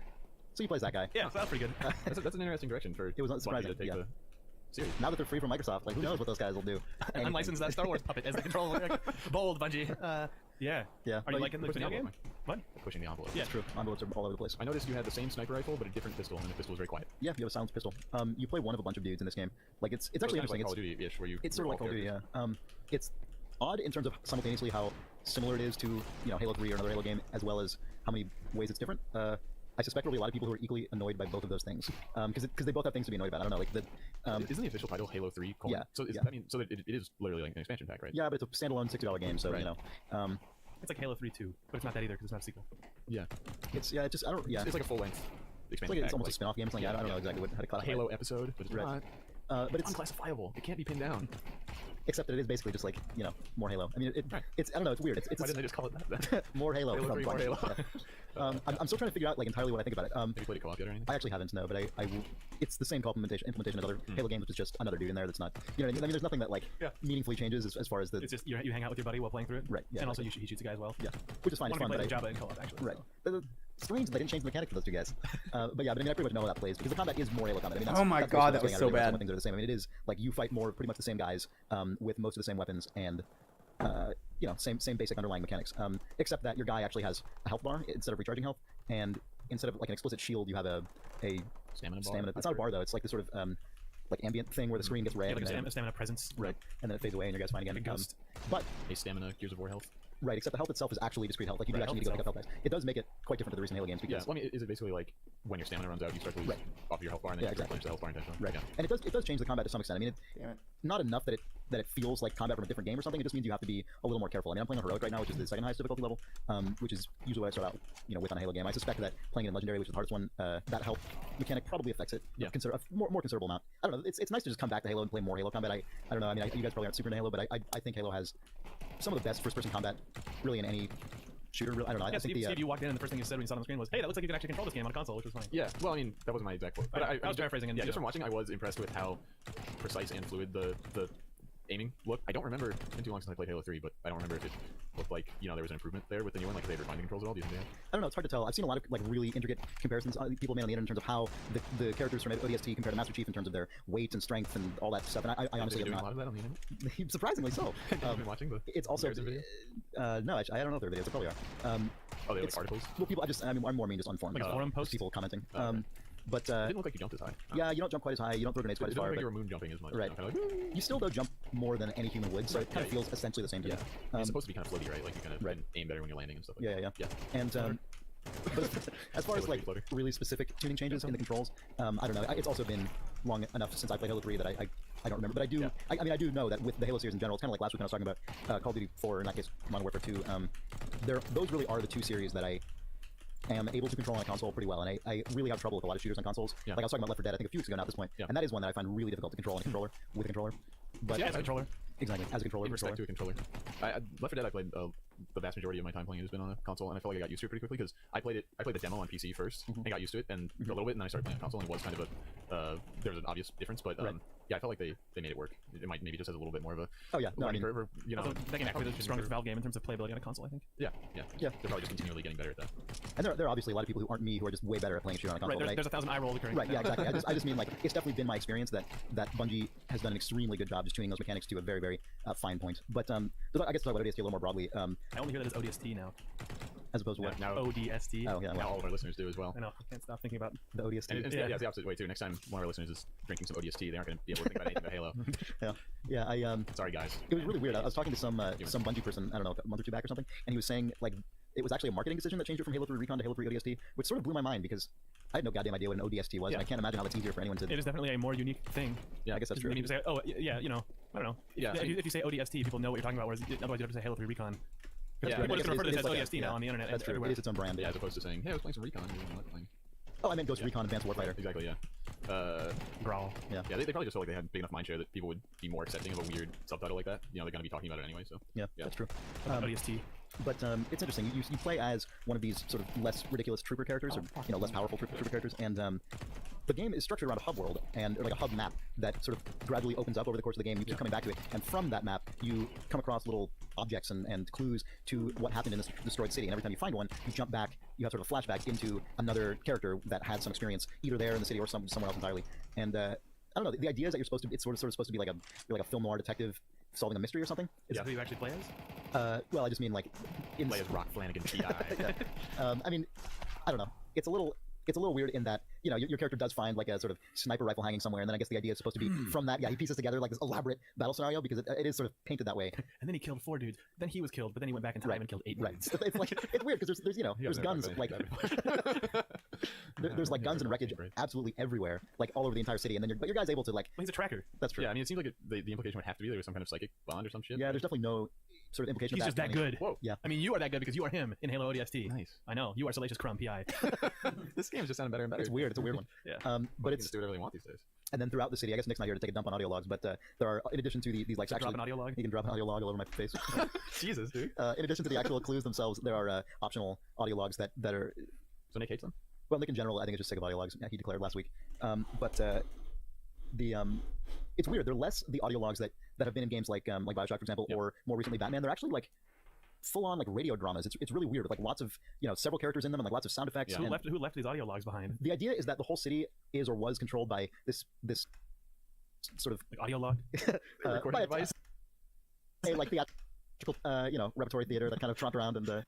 So he plays that guy. Yeah, so that's pretty good. That's an interesting direction for It was Bungie surprising, to take yeah. the series. Now that they're free from Microsoft, like, who knows what those guys will do? Anything. Unlicensed that Star Wars puppet as the controllable character. Bold, Bungie. Yeah. Yeah. Are you liking the pushing video the game? envelope, What? Pushing the envelope. Yeah. It's true. Envelopes are all over the place. I noticed you had the same sniper rifle, but a different pistol, and the pistol was very quiet. Yeah, you have a silenced pistol. You play one of a bunch of dudes in this game. Like, it's So actually it's kind interesting. of like Call of Duty-ish, where you It's sort of like Call of Duty, yeah. It's odd in terms of simultaneously how similar it is to, Halo 3 or another Halo game, as well as how many ways it's different. I suspect there'll be a lot of people who are equally annoyed by both of those things, because they both have things to be annoyed about. I don't know, like Isn't the official title Halo 3? Yeah, So yeah. I mean, so it is literally like an expansion pack, right? yeah, but it's a standalone $60 game, so Right. It's like Halo 3 2, but it's not that either because it's not a sequel. Yeah. it's I don't It's like a full-length it's expansion like pack. it's almost like a spin-off game. It's like, I don't know exactly how to a classify Halo it. episode, but it's Right. not. But it's Unclassifiable. It can't be pinned down. except that it is basically just like more Halo. I mean, Right. it's I don't know, it's weird. It's Why didn't they just call it that? more Halo. Halo from 3, more Bungie. Halo. Yeah. I'm still trying to figure out like entirely what I think about it. Have you played it co-op yet or anything? I actually haven't, no, but I will. It's the same implementation of other Halo games, which is just another dude in there that's not. You know what I mean? I mean, there's nothing that like Yeah. meaningfully changes as far as the. It's just you hang out with your buddy while playing through it. Right, yeah, And also exactly. he shoots the guy as well. Yeah, which is fine. It's One fun, of you but plays Jabba in co-op actually. right. So. It's strange that they didn't change the mechanic for those two guys. But yeah, but I mean, I pretty much know how that plays because the combat is more Halo combat. I mean, that's, Oh my that's God, basically that was what I'm so saying. bad. Things are the same. I mean, it is like you fight more, pretty much the same guys, with most of the same weapons and. Same basic underlying mechanics. Except that your guy actually has a health bar instead of recharging health, and instead of like an explicit shield, you have a Stamina bar? stamina. It's not a bar though. It's like this sort of like ambient thing where the screen gets red. Yeah, like and a stamina presence. right, and then it fades away, and your guy's fine again. Like a ghost. But A stamina, Gears of War health. right, except the health itself is actually discrete health. Like you do Right, actually need to health go pick up health dice. It does make it quite different to the recent Halo games Yeah, because well, I mean, is it basically like when your stamina runs out, you start to lose Right. off your health bar and then Yeah, you start exactly. to the health bar intentionally? right, Yeah. and it does change the combat to some extent. I mean, Damn it. not enough that it feels like combat from a different game or something. It just means you have to be a little more careful. I mean, I'm playing on heroic right now, which is the second highest difficulty level, which is usually what I start out, with on a Halo game. I suspect that playing it in legendary, which is the hardest one, that health mechanic probably affects it. Yeah. A more considerable amount. I don't know. It's nice to just come back to Halo and play more Halo combat. I don't know. I mean, you guys probably aren't super into Halo, but I think Halo has some of the best first-person combat really in any shooter. I don't know. I Yeah, think Steve, you walked in and the first thing you said when you saw it on the screen was, "Hey, that looks like you can actually control this game on a console,le," which was funny. Yeah, well, I mean, that wasn't my exact quote. But I was paraphrasing. Yeah, just from watching, I was impressed with how precise and fluid the aiming looked. I don't remember. It's been too long since I played Halo 3, but I don't remember if it looked like there was an improvement there with the new one, like they refined the controls at all. Do you think they have? I don't know. It's hard to tell. I've seen a lot of like really intricate comparisons people made on the internet in terms of how the characters from ODST compare to Master Chief in terms of their weight and strength and all that stuff. And I honestly They're am doing a lot not. of that on the internet. Surprisingly so. Have you been watching the It's also comparison video? no, actually, I don't know if they're videos. They probably are. Oh, they have it's- like articles. Well, people. I'm more mean just on forums. Like a forum post? People commenting. Okay. But It didn't look like you jumped as high. yeah, you don't jump quite as high. You don't throw grenades It quite as doesn't far. look like But you were moon jumping as much. Right. Kind of like, you still though jump more than any human would, so it kind of Yeah. feels essentially the same to yeah. me. It's supposed to be kind of floaty, right? Like you kind of Right. aim better when you're landing and stuff like Yeah, that. yeah. And but as far as like Floater. really specific tuning changes in the controls, I don't know. It's also been long enough since I played Halo 3 that I don't remember. But I do. Yeah. I mean, I do know that with the Halo series in general, it's kind of like last week when I was talking about Call of Duty 4, in that case, Modern Warfare 2. Those really are the two series that I am able to control on a console pretty well, and I really have trouble with a lot of shooters on consoles. Yeah. Like I was talking about Left 4 Dead, I think a few weeks ago now at this point, Yeah. and that is one that I find really difficult to control on a controller with a controller. But Yeah, as a controller. exactly, as a controller. In for respect sure. to a controller. Left 4 Dead, I played the vast majority of my time playing it has been on a console, and I felt like I got used to it pretty quickly because I played the demo on PC first and got used to it and a little bit, and then I started playing on console, and it was kind of there was an obvious difference, but yeah, I felt like they made it work. It might maybe just has a little bit more of a Oh yeah, no, I learning mean, curve, or, you know. Also, that game actually the strongest Valve game in terms of playability on a console, I think. Yeah. Yeah. They're probably just continually getting better at that. and there are obviously a lot of people who aren't me who are just way better at playing a shooter on a console. Right, there's a thousand eye rolls occurring. Right, yeah, exactly. I just mean like it's definitely been my experience that Bungie has done an extremely good job just tuning those mechanics to a very, very fine point. But I guess to talk about ODST a little more broadly, I only hear that as ODST now. as opposed to what? Now, ODST. Oh yeah, now well, all of our listeners do as well. I know. I can't stop thinking about. the ODST. And Yeah. it's the opposite way too. Next time one of our listeners is drinking some ODST, they aren't going to be able to think about anything but Halo. yeah, I Sorry, guys. It was really weird. I was talking to some Bungie person, I don't know, a month or two back or something, and he was saying like it was actually a marketing decision that changed it from Halo 3 Recon to Halo 3 ODST, which sort of blew my mind because I had no goddamn idea what an ODST was, and I can't imagine how that's easier for anyone to. It is definitely a more unique thing. Yeah, I guess that's true. I mean, you say, oh yeah, you know, I don't know. Yeah, If you say ODST, people know what you're talking about. Whereas otherwise, you have to say Halo 3 Recon. Yeah, People I just guess refer to it this is as like ODST now on the internet. That's true. Everywhere. It is its own brand. Yeah, as opposed to saying, hey, I was playing some Recon. And not playing. Oh, I meant Ghost Recon Advanced Warfighter. Exactly, yeah. Growl. Yeah, they probably just felt like they had big enough mindshare that people would be more accepting of a weird subtitle like that. You know, they're going to be talking about it anyway, so. Yeah, Yeah. that's true. ODST. But it's interesting. You play as one of these sort of less ridiculous trooper characters, or less powerful trooper characters, and the game is structured around a hub world or like a hub map that sort of gradually opens up over the course of the game. You keep coming back to it, and from that map, you come across little objects and clues to what happened in this destroyed city. And every time you find one, you jump back. You have sort of a flashback into another character that had some experience either there in the city or somewhere else entirely. And I don't know. The idea is that you're supposed to. It's sort of supposed to be like a film noir detective solving a mystery or something. Is that who you actually play as? Well, I just mean like Play as Rock Flanagan PI. I mean, I don't know. It's a little weird in that your character does find like a sort of sniper rifle hanging somewhere, and then I guess the idea is supposed to be from that. Yeah, he pieces together like this elaborate battle scenario because it is sort of painted that way. And then he killed 4 dudes. Then he was killed, but then he went back in time and killed 8 Right. dudes. It's like it's weird because there's guns like there's like guns and wreckage absolutely everywhere, like all over the entire city, and then your guy's able to like. Well, he's a tracker. That's true. Yeah, I mean, it seems like the implication would have to be there was some kind of psychic bond or some shit. Yeah, there's definitely no sort of implication. He's of just that good. Whoa. Yeah. I mean, you are that good because you are him in Halo ODST. Nice. I know. You are Salacious Crumb PI. This game's just sounding better and better. It's weird. It's a weird one. Yeah. But But it's just do whatever they want these days. and then throughout the city, I guess Nick's not here to take a dump on audio logs, but there are, in addition to these like So drop an audio log? you can drop an audio log all over my face. Jesus, dude. In addition to the actual clues themselves, there are optional audio logs that are. So Nick hates them? Well, Nick in general, I think is just sick of audio logs. He declared last week. But it's weird. They're less the audio logs that have been in games like Bioshock, for example, or more recently Batman. They're actually like full on like radio dramas. It's really weird with like lots of several characters in them and like lots of sound effects. Who and left these audio logs behind? the idea is that the whole city is or was controlled by this sort of Like audio log? Recording by device? like theatrical repertory theater that kind of tromped around and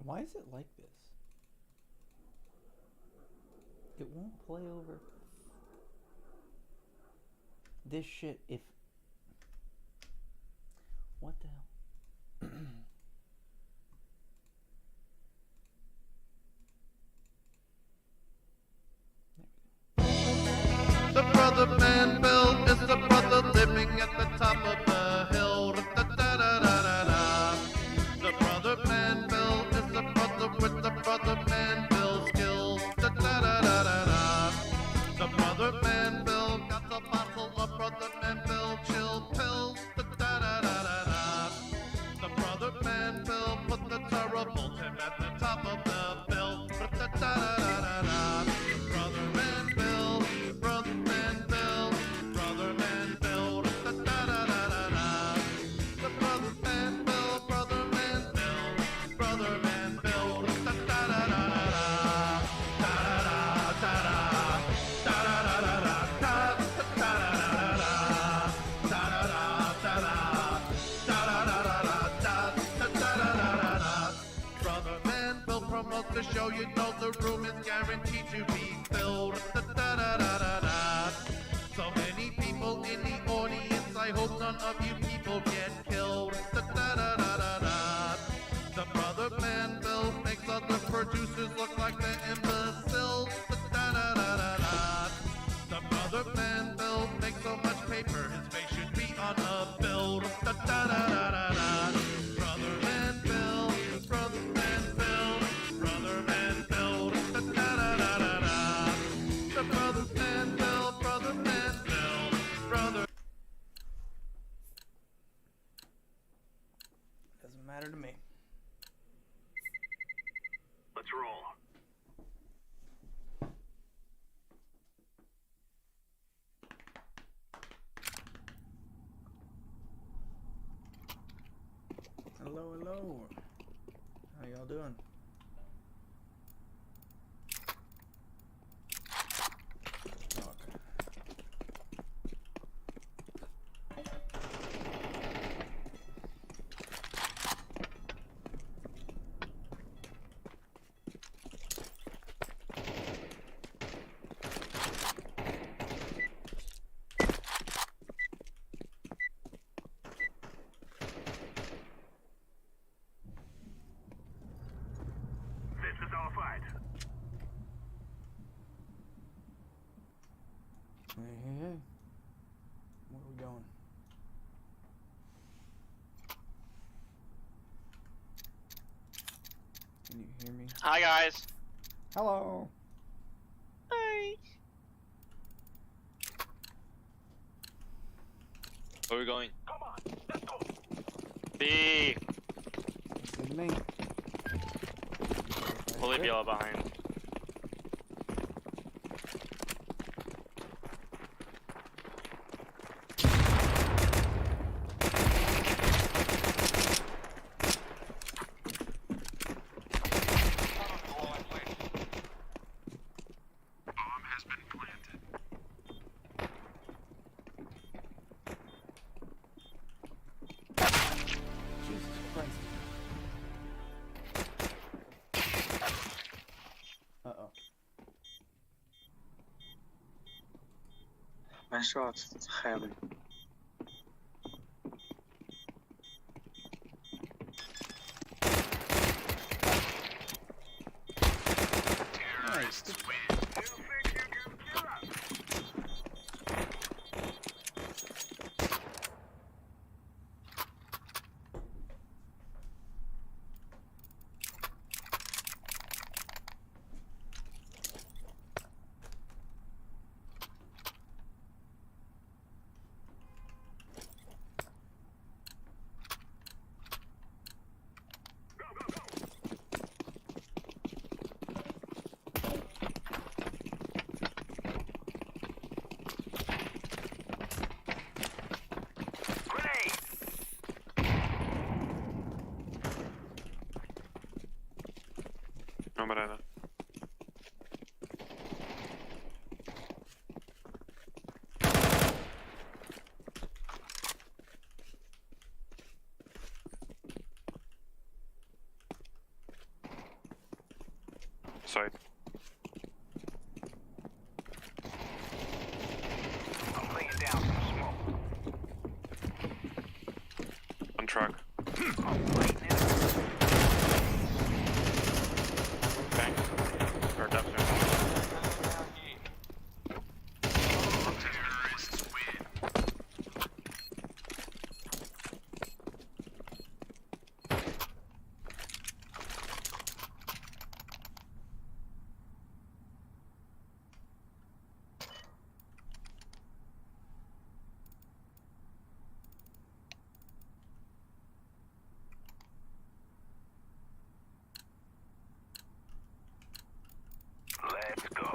Why is it like this? It won't play over this shit if... What the hell? The brother man Bill is a brother living at the top of the hill. Da-da-da-da-da. The brother man Bill is a brother with the brother man Bill skills. Da-da-da-da-da. The brother man Bill got the bottle of brother man Bill chill pills. Da-da-da-da-da. The brother man Bill put the terrible Tim at the top of the bill. Da-da-da-da-da. Brother man Bill, brother man Bill, brother man Bill. Da-da-da-da-da. The brother man Bill, brother man Bill, brother man Bill. Da-da-da-da-da. Da-da-da-da-da. Da-da-da-da-da. Da-da-da-da-da. Da-da-da-da-da. Brother man Bill promotes the show, you know the room is guaranteed to be filled. Da-da-da-da-da. So many people in the audience, I hope none of you people get killed. Da-da-da-da-da. The brother man Bill makes other producers look like they're imbeciles. Da-da-da-da-da. The brother man Bill makes so much paper, his face should be on a bill. Da-da-da-da-da. Brother man Bill, brother man Bill, brother man Bill. Da-da-da-da-da. The brother man Bill, brother man Bill, brother. Doesn't matter to me. Let's roll. Hello, hello. How y'all doing? Okay. This is our fight. Hey. Where are we going? Can you hear me? Hi guys. Hello. Hi. Where are we going? Come on, let's go. B. Good me. We'll leave yellow behind. Bomb has been planted. Jesus Christ. Uh-oh. My shot's heavy. Terrorists win. You think you can kill us? Go, go, go. Grenade! No matter. Sorry. I'm laying down some smoke. On truck. Bang. Or dumpster. Terrorists win. Let's go.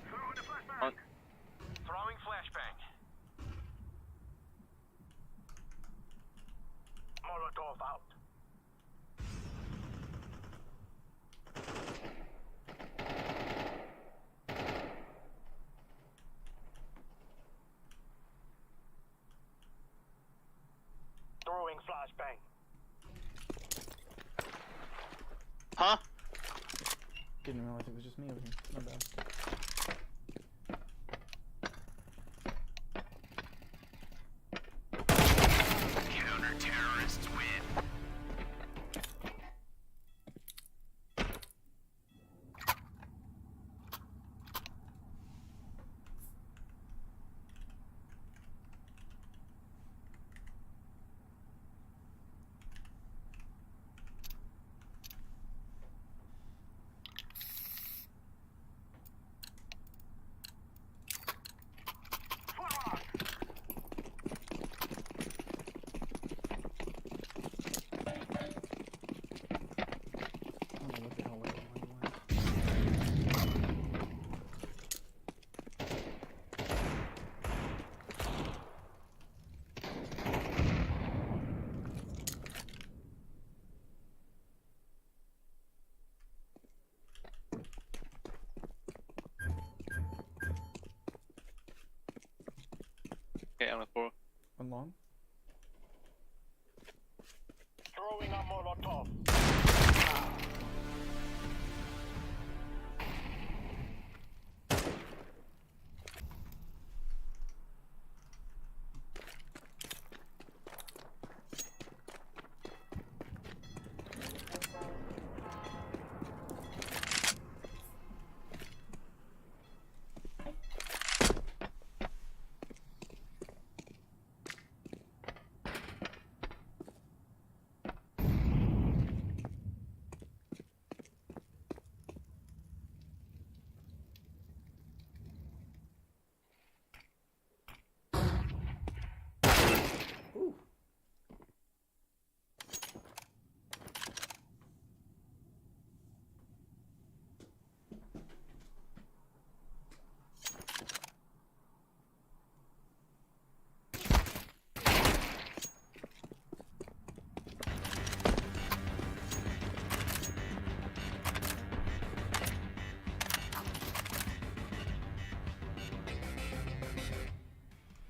Throwing a flashbang. Throwing flashbang. Molotov out. Throwing flashbang. Huh? Didn't realize it was just me over here. My bad. Counter-terrorists win. I don't know what the hell where the line went. Okay, on the floor. One long. Throwing a Molotov.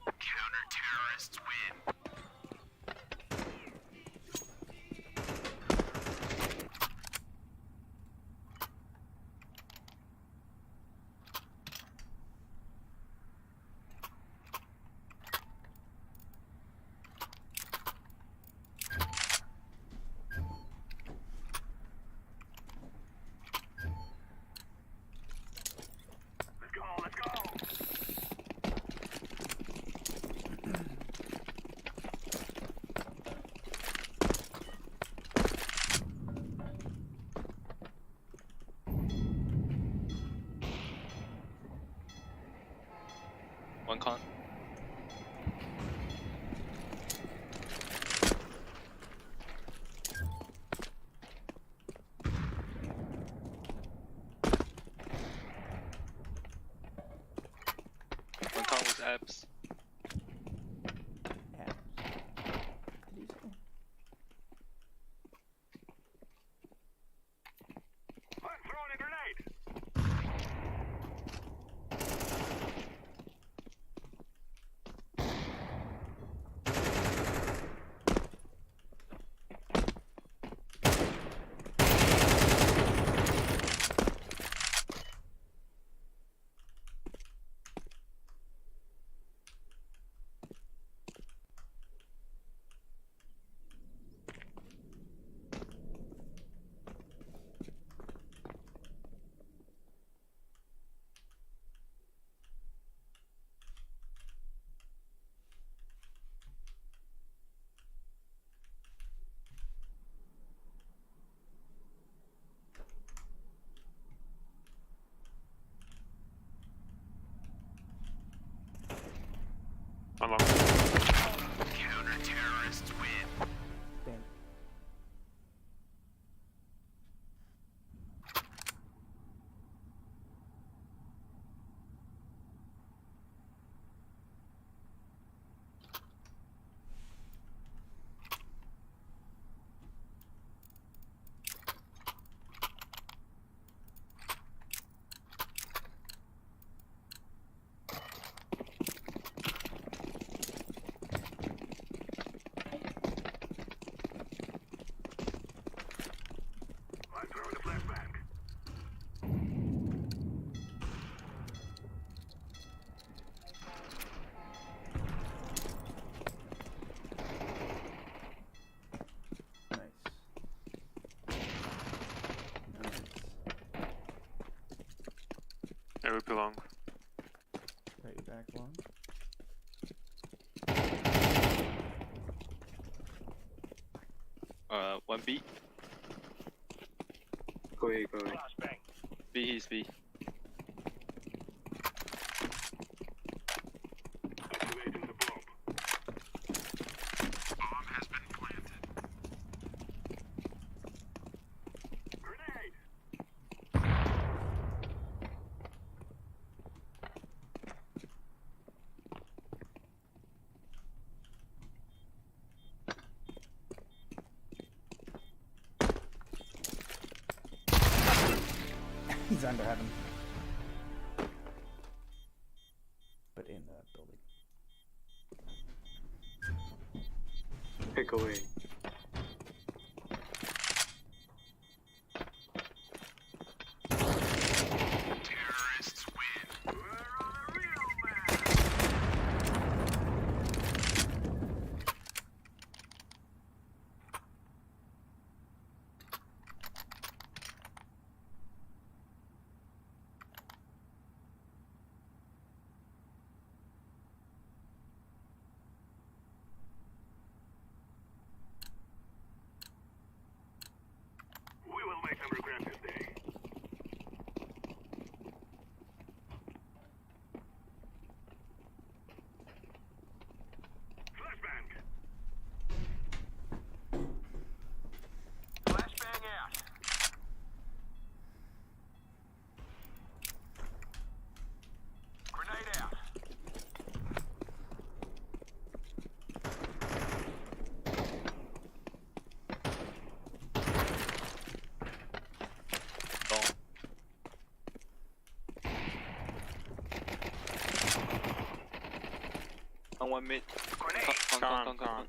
Counter-terrorists win. Let's go, let's go. One con. One con was abs. Yeah. What did you say? Back long. One B. Go away, go away. B, he's B. He's under heaven. But in the building. Pick away. Terrorists win. We're on a real We will make them regret this day. Flashbang. Flashbang out. Grenade out. Long. On one mid. Grenade. Con.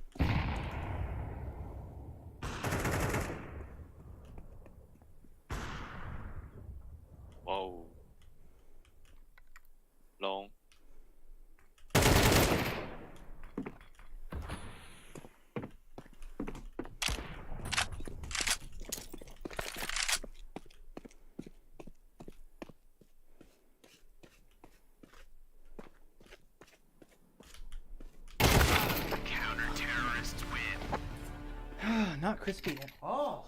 Whoa. Long. Counter-terrorists win. Not crispy at all.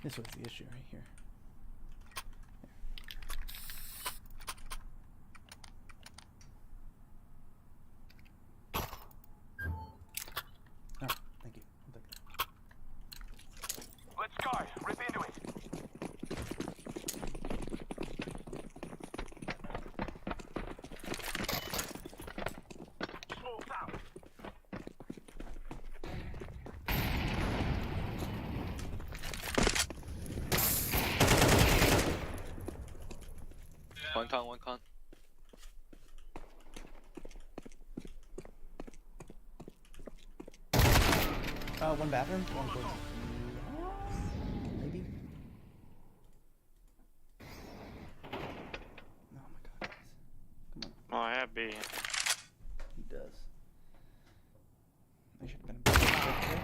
This was the issue right here. Oh, thank you. I'll take that. Let's go. Rip into it. Smoke's out. One con. One bathroom, one towards maybe. Oh my god, guys. Come on. Oh, I have B. He does. I should have been a bit quicker.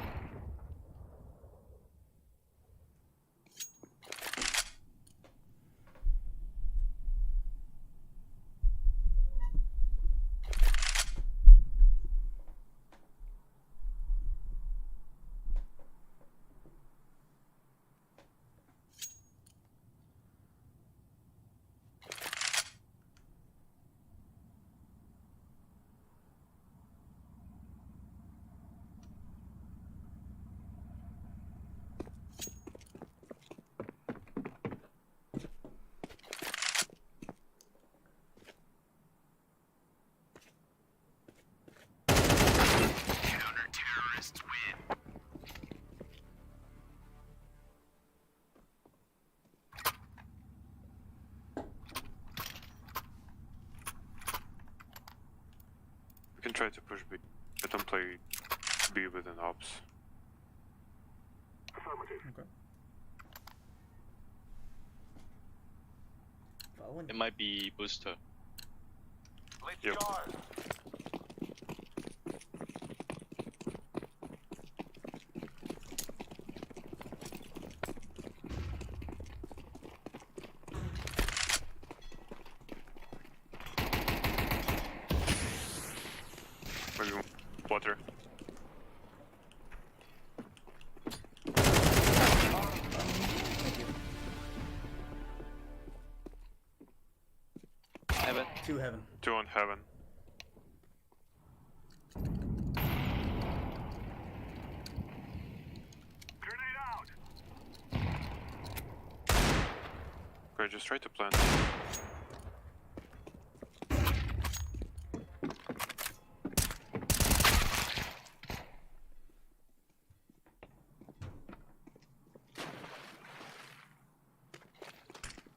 Counter-terrorists win. We can try to push B. Let them play B within ops. Okay. Following. It might be booster. Let's Yep. go. Maybe water. Heaven. 2 heaven. 2 on heaven. Grenade out. Okay, just try to plant.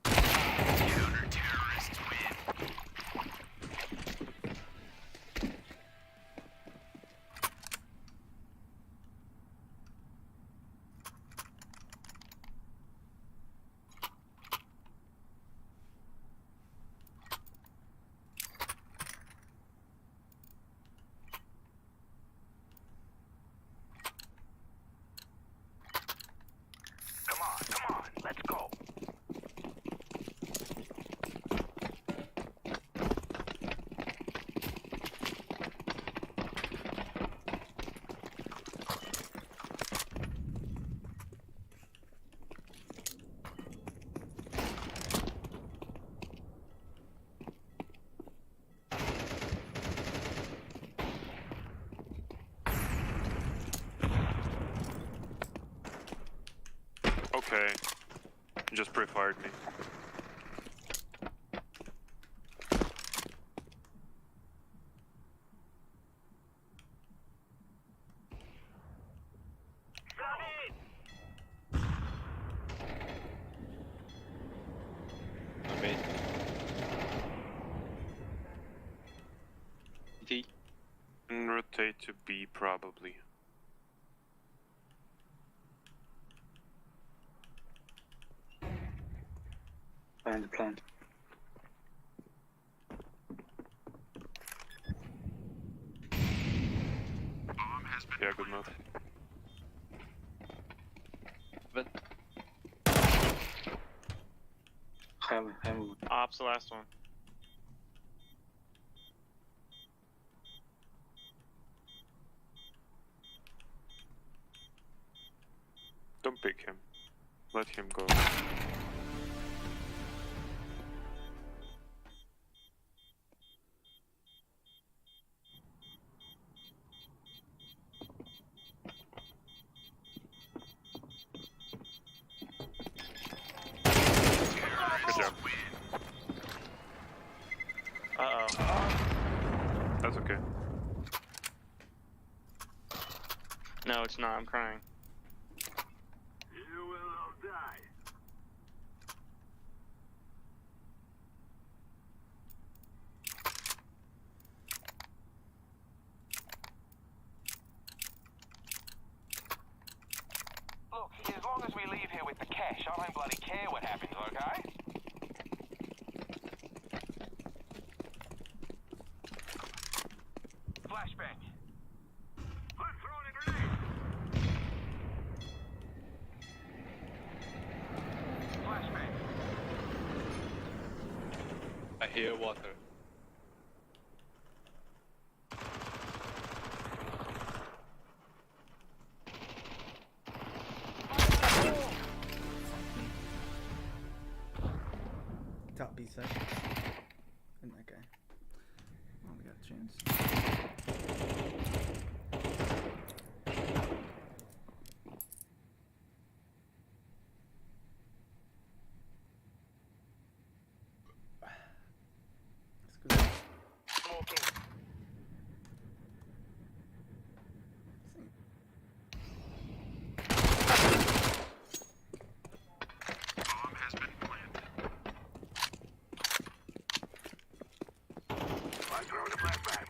Counter-terrorists win. Come on, let's go. Okay. You just pre-fired me. Okay. D. And rotate to B probably. Find the plant. Bomb has been Yeah, good move. Heaven. Heaven. Ops, the last one. Don't pick him. Let him go. Good job. Uh-oh. That's okay. No, it's not. I'm crying. You will all die. Look, as long as we leave here with the cash, I don't bloody care what happens, okay? Flashbang. I'm throwing a grenade. Flashbang. I hear water. Top B side. And that guy. Oh, we got a chance. Let's go. Smoking. Bomb has been planted. I'm throwing a flashback.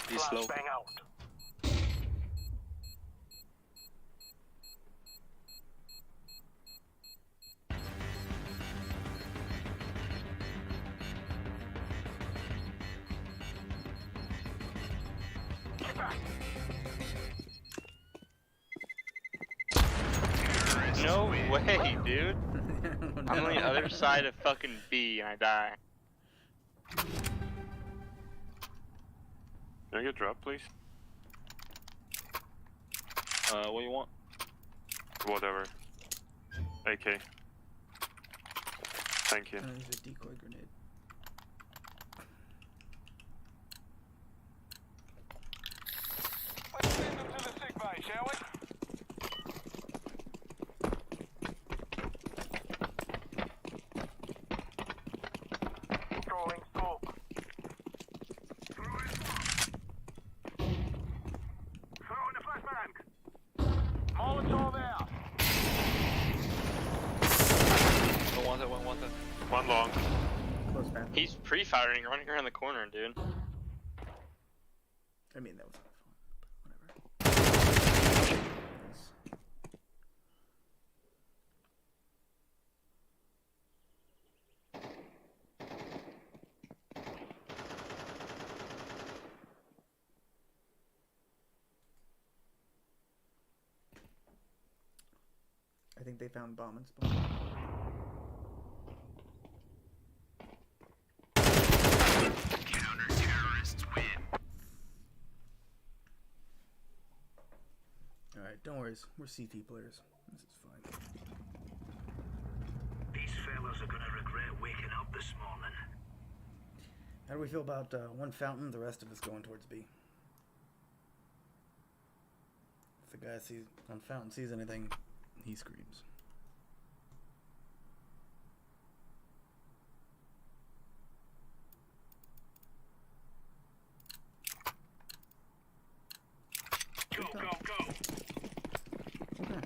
He's slow. Flashbang out. Get back. No way, dude. I'm on the other side of fucking B and I die. Can I get dropped, please? What do you want? Whatever. AK. Thank you. There's a decoy grenade. Let's send them to the sick bay, shall we? Throwing smoke. Throwing a flashbang. Molotov out. One wanted. One long. Close path. He's pre-firing, running around the corner, dude. I mean, that was not fun, but whatever. I think they found bomb and spawn. Counter-terrorists win. Alright, don't worry. We're CT players. This is fine. These fellas are gonna regret waking up this morning. How do we feel about one fountain, the rest of us going towards B? If the guy sees on fountain sees anything, he screams. Go, go, go! Okay.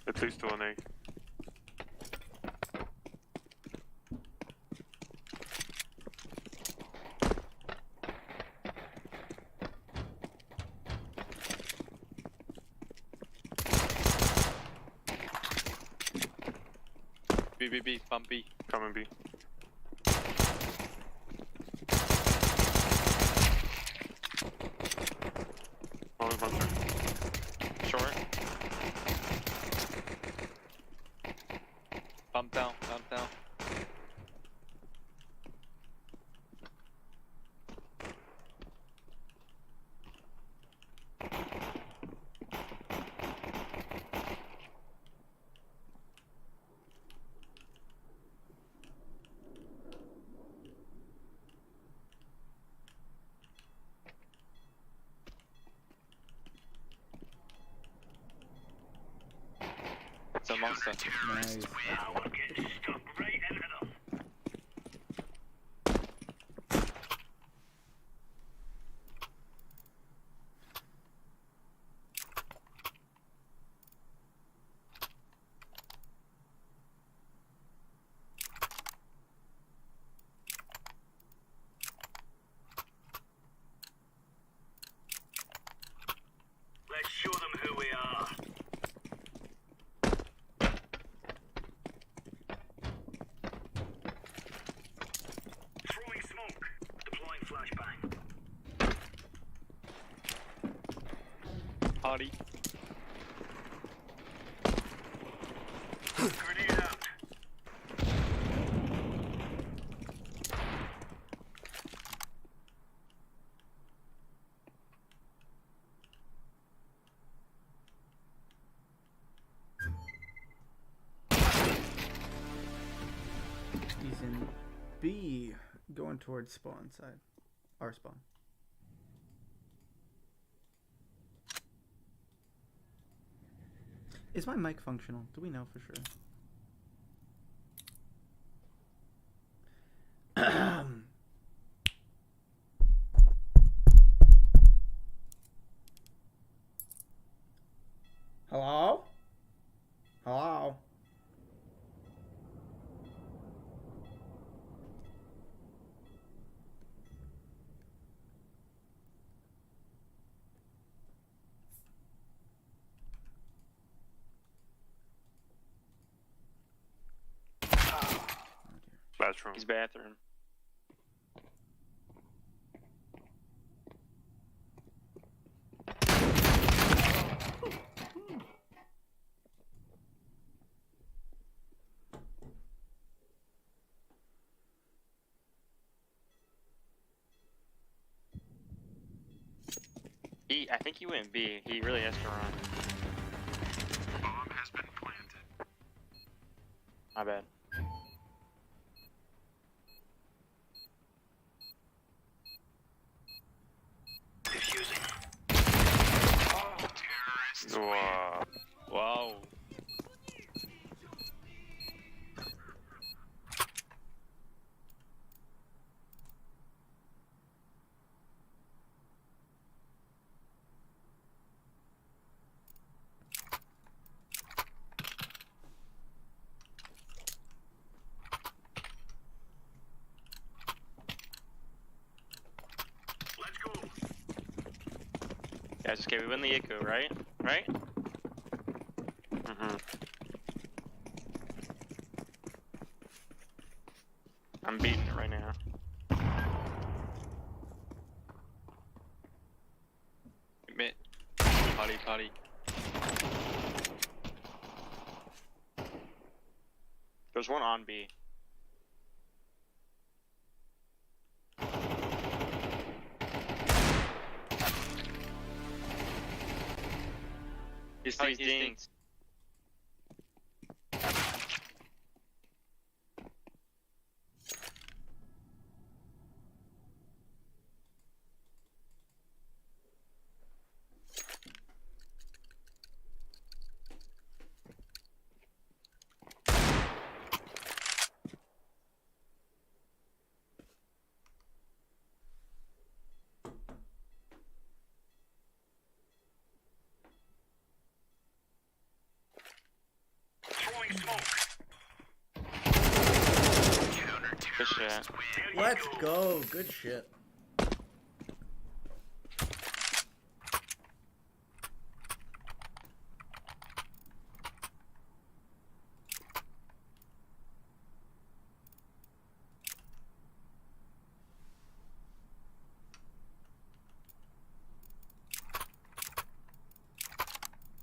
At least one A. B, bump B. Coming B. Only bunker. Short. Bump down, bump down. It's a monster. Nice. Now we're getting stuck right into them. Let's show them who we are. Throwing smoke. Deploying flashbang. Party. Grenade out. He's in B, going towards spawn side. Our spawn. Is my mic functional? Do we know for sure? Hello? Hello? Flash Bathroom. He's bathroom. I think he went B. He really has to run. Bomb has been planted. My bad. Defusing. Terrorists. Wow. Wow. Let's go. Guys, okay, we win the echo, right? Right? Mm-hmm. I'm beating it right now. Admit. Potty. There's one on B. He's dinged. Throwing smoke. Good shit. Let's go. Good shit.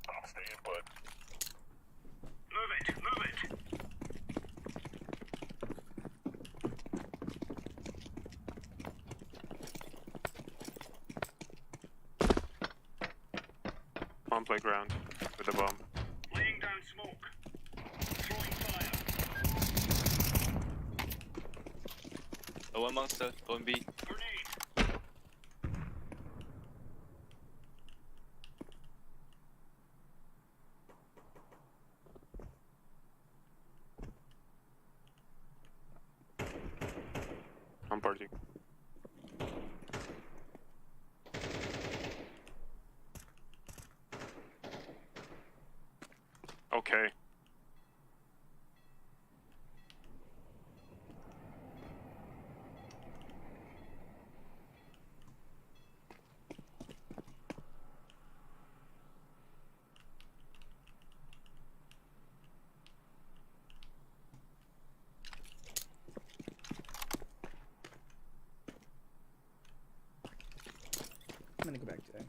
I'm staying put. Move it. On playground with a bomb. Laying down smoke. Throwing fire. Oh, one monster, one B. Grenade. I'm party. Okay. I'm gonna go back to A.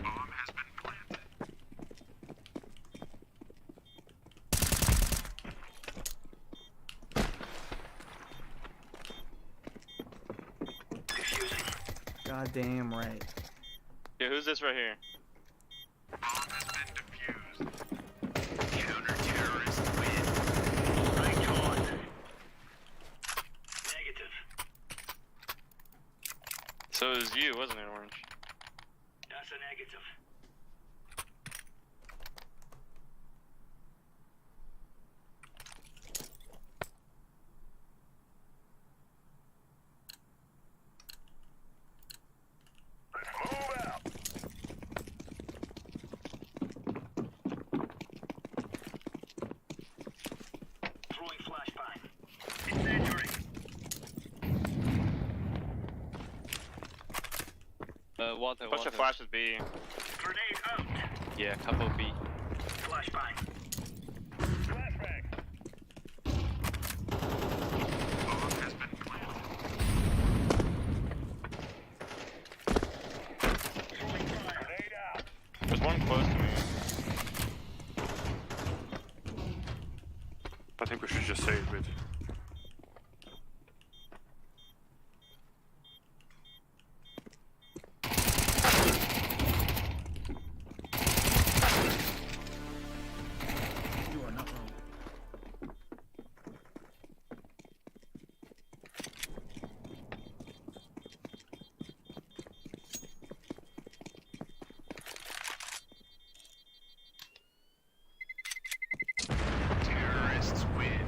Bomb has been planted. Defusing. Goddamn right. Yeah, who's this right here? Bomb has been defused. Counter-terrorist win. Right on. Negative. So it was you, wasn't it, Orange? That's a negative. Water. Push the flashes B. Grenade out. Yeah, couple B. Flashbang. Flashbang. Bomb has been planted. Throwing fire. Grenade out. There's one close to me. I think we should just save it. You are not wrong. Terrorists win.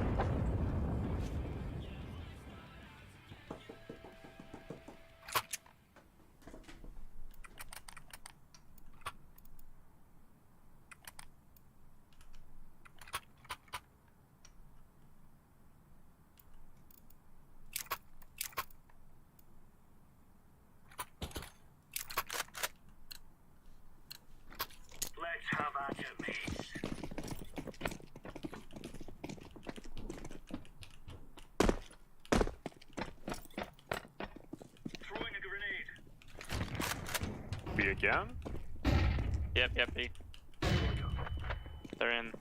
Let's have at it, mates. Throwing a grenade. B again? Yep, B. They're in.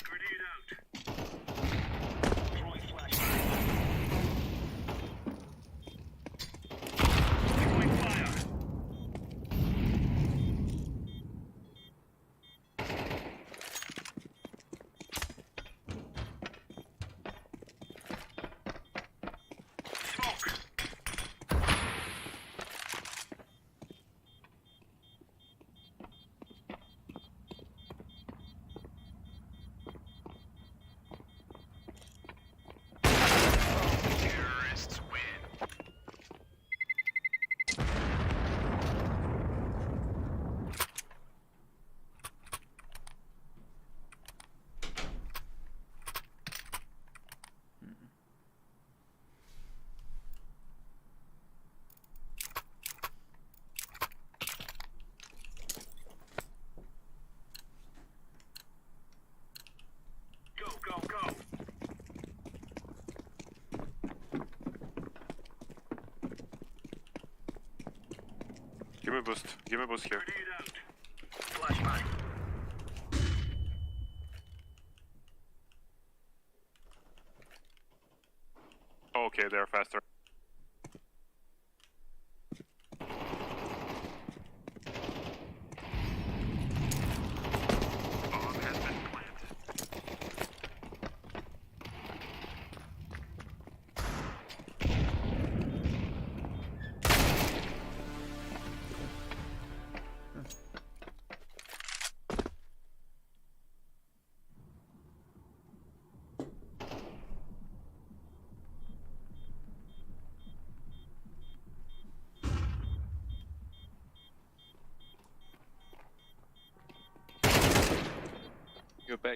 Grenade out. Throwing flashbang. Throwing fire. Smoke. Terrorists win. Go, go, go. Give me a boost. Give me a boost here. Grenade out. Flashbang. Okay, they're faster. Bomb has been planted.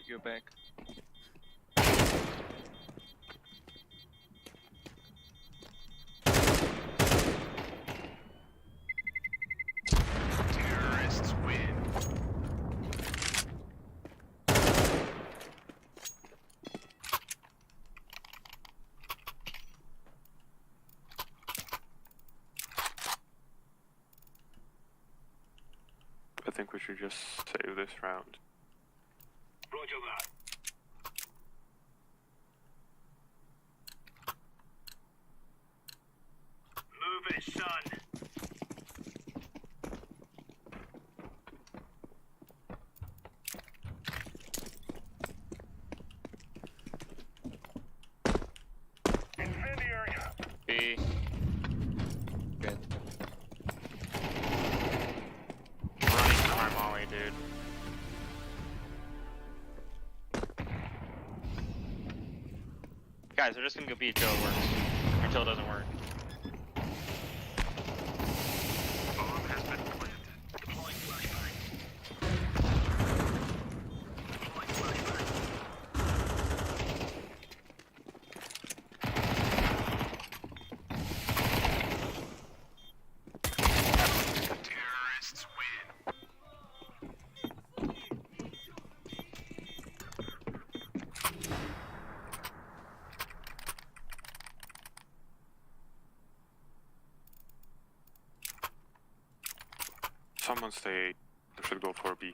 Go back. Terrorists win. I think we should just save this round. Roger that. Move it, son. Incendiary. B. Good. Running for my molly, dude. Guys, we're just gonna go B until it works. Or until it doesn't work. Bomb has been planted. Someone stay. I should go for B.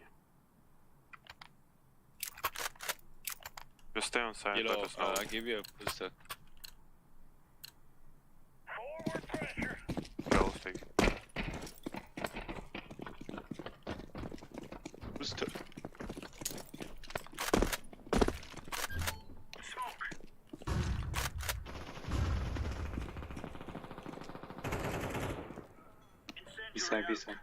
Just stay on side. You Let know, us know. I give you a booster. Forward pressure. Yeah, I'll stay. Booster. B side, B side.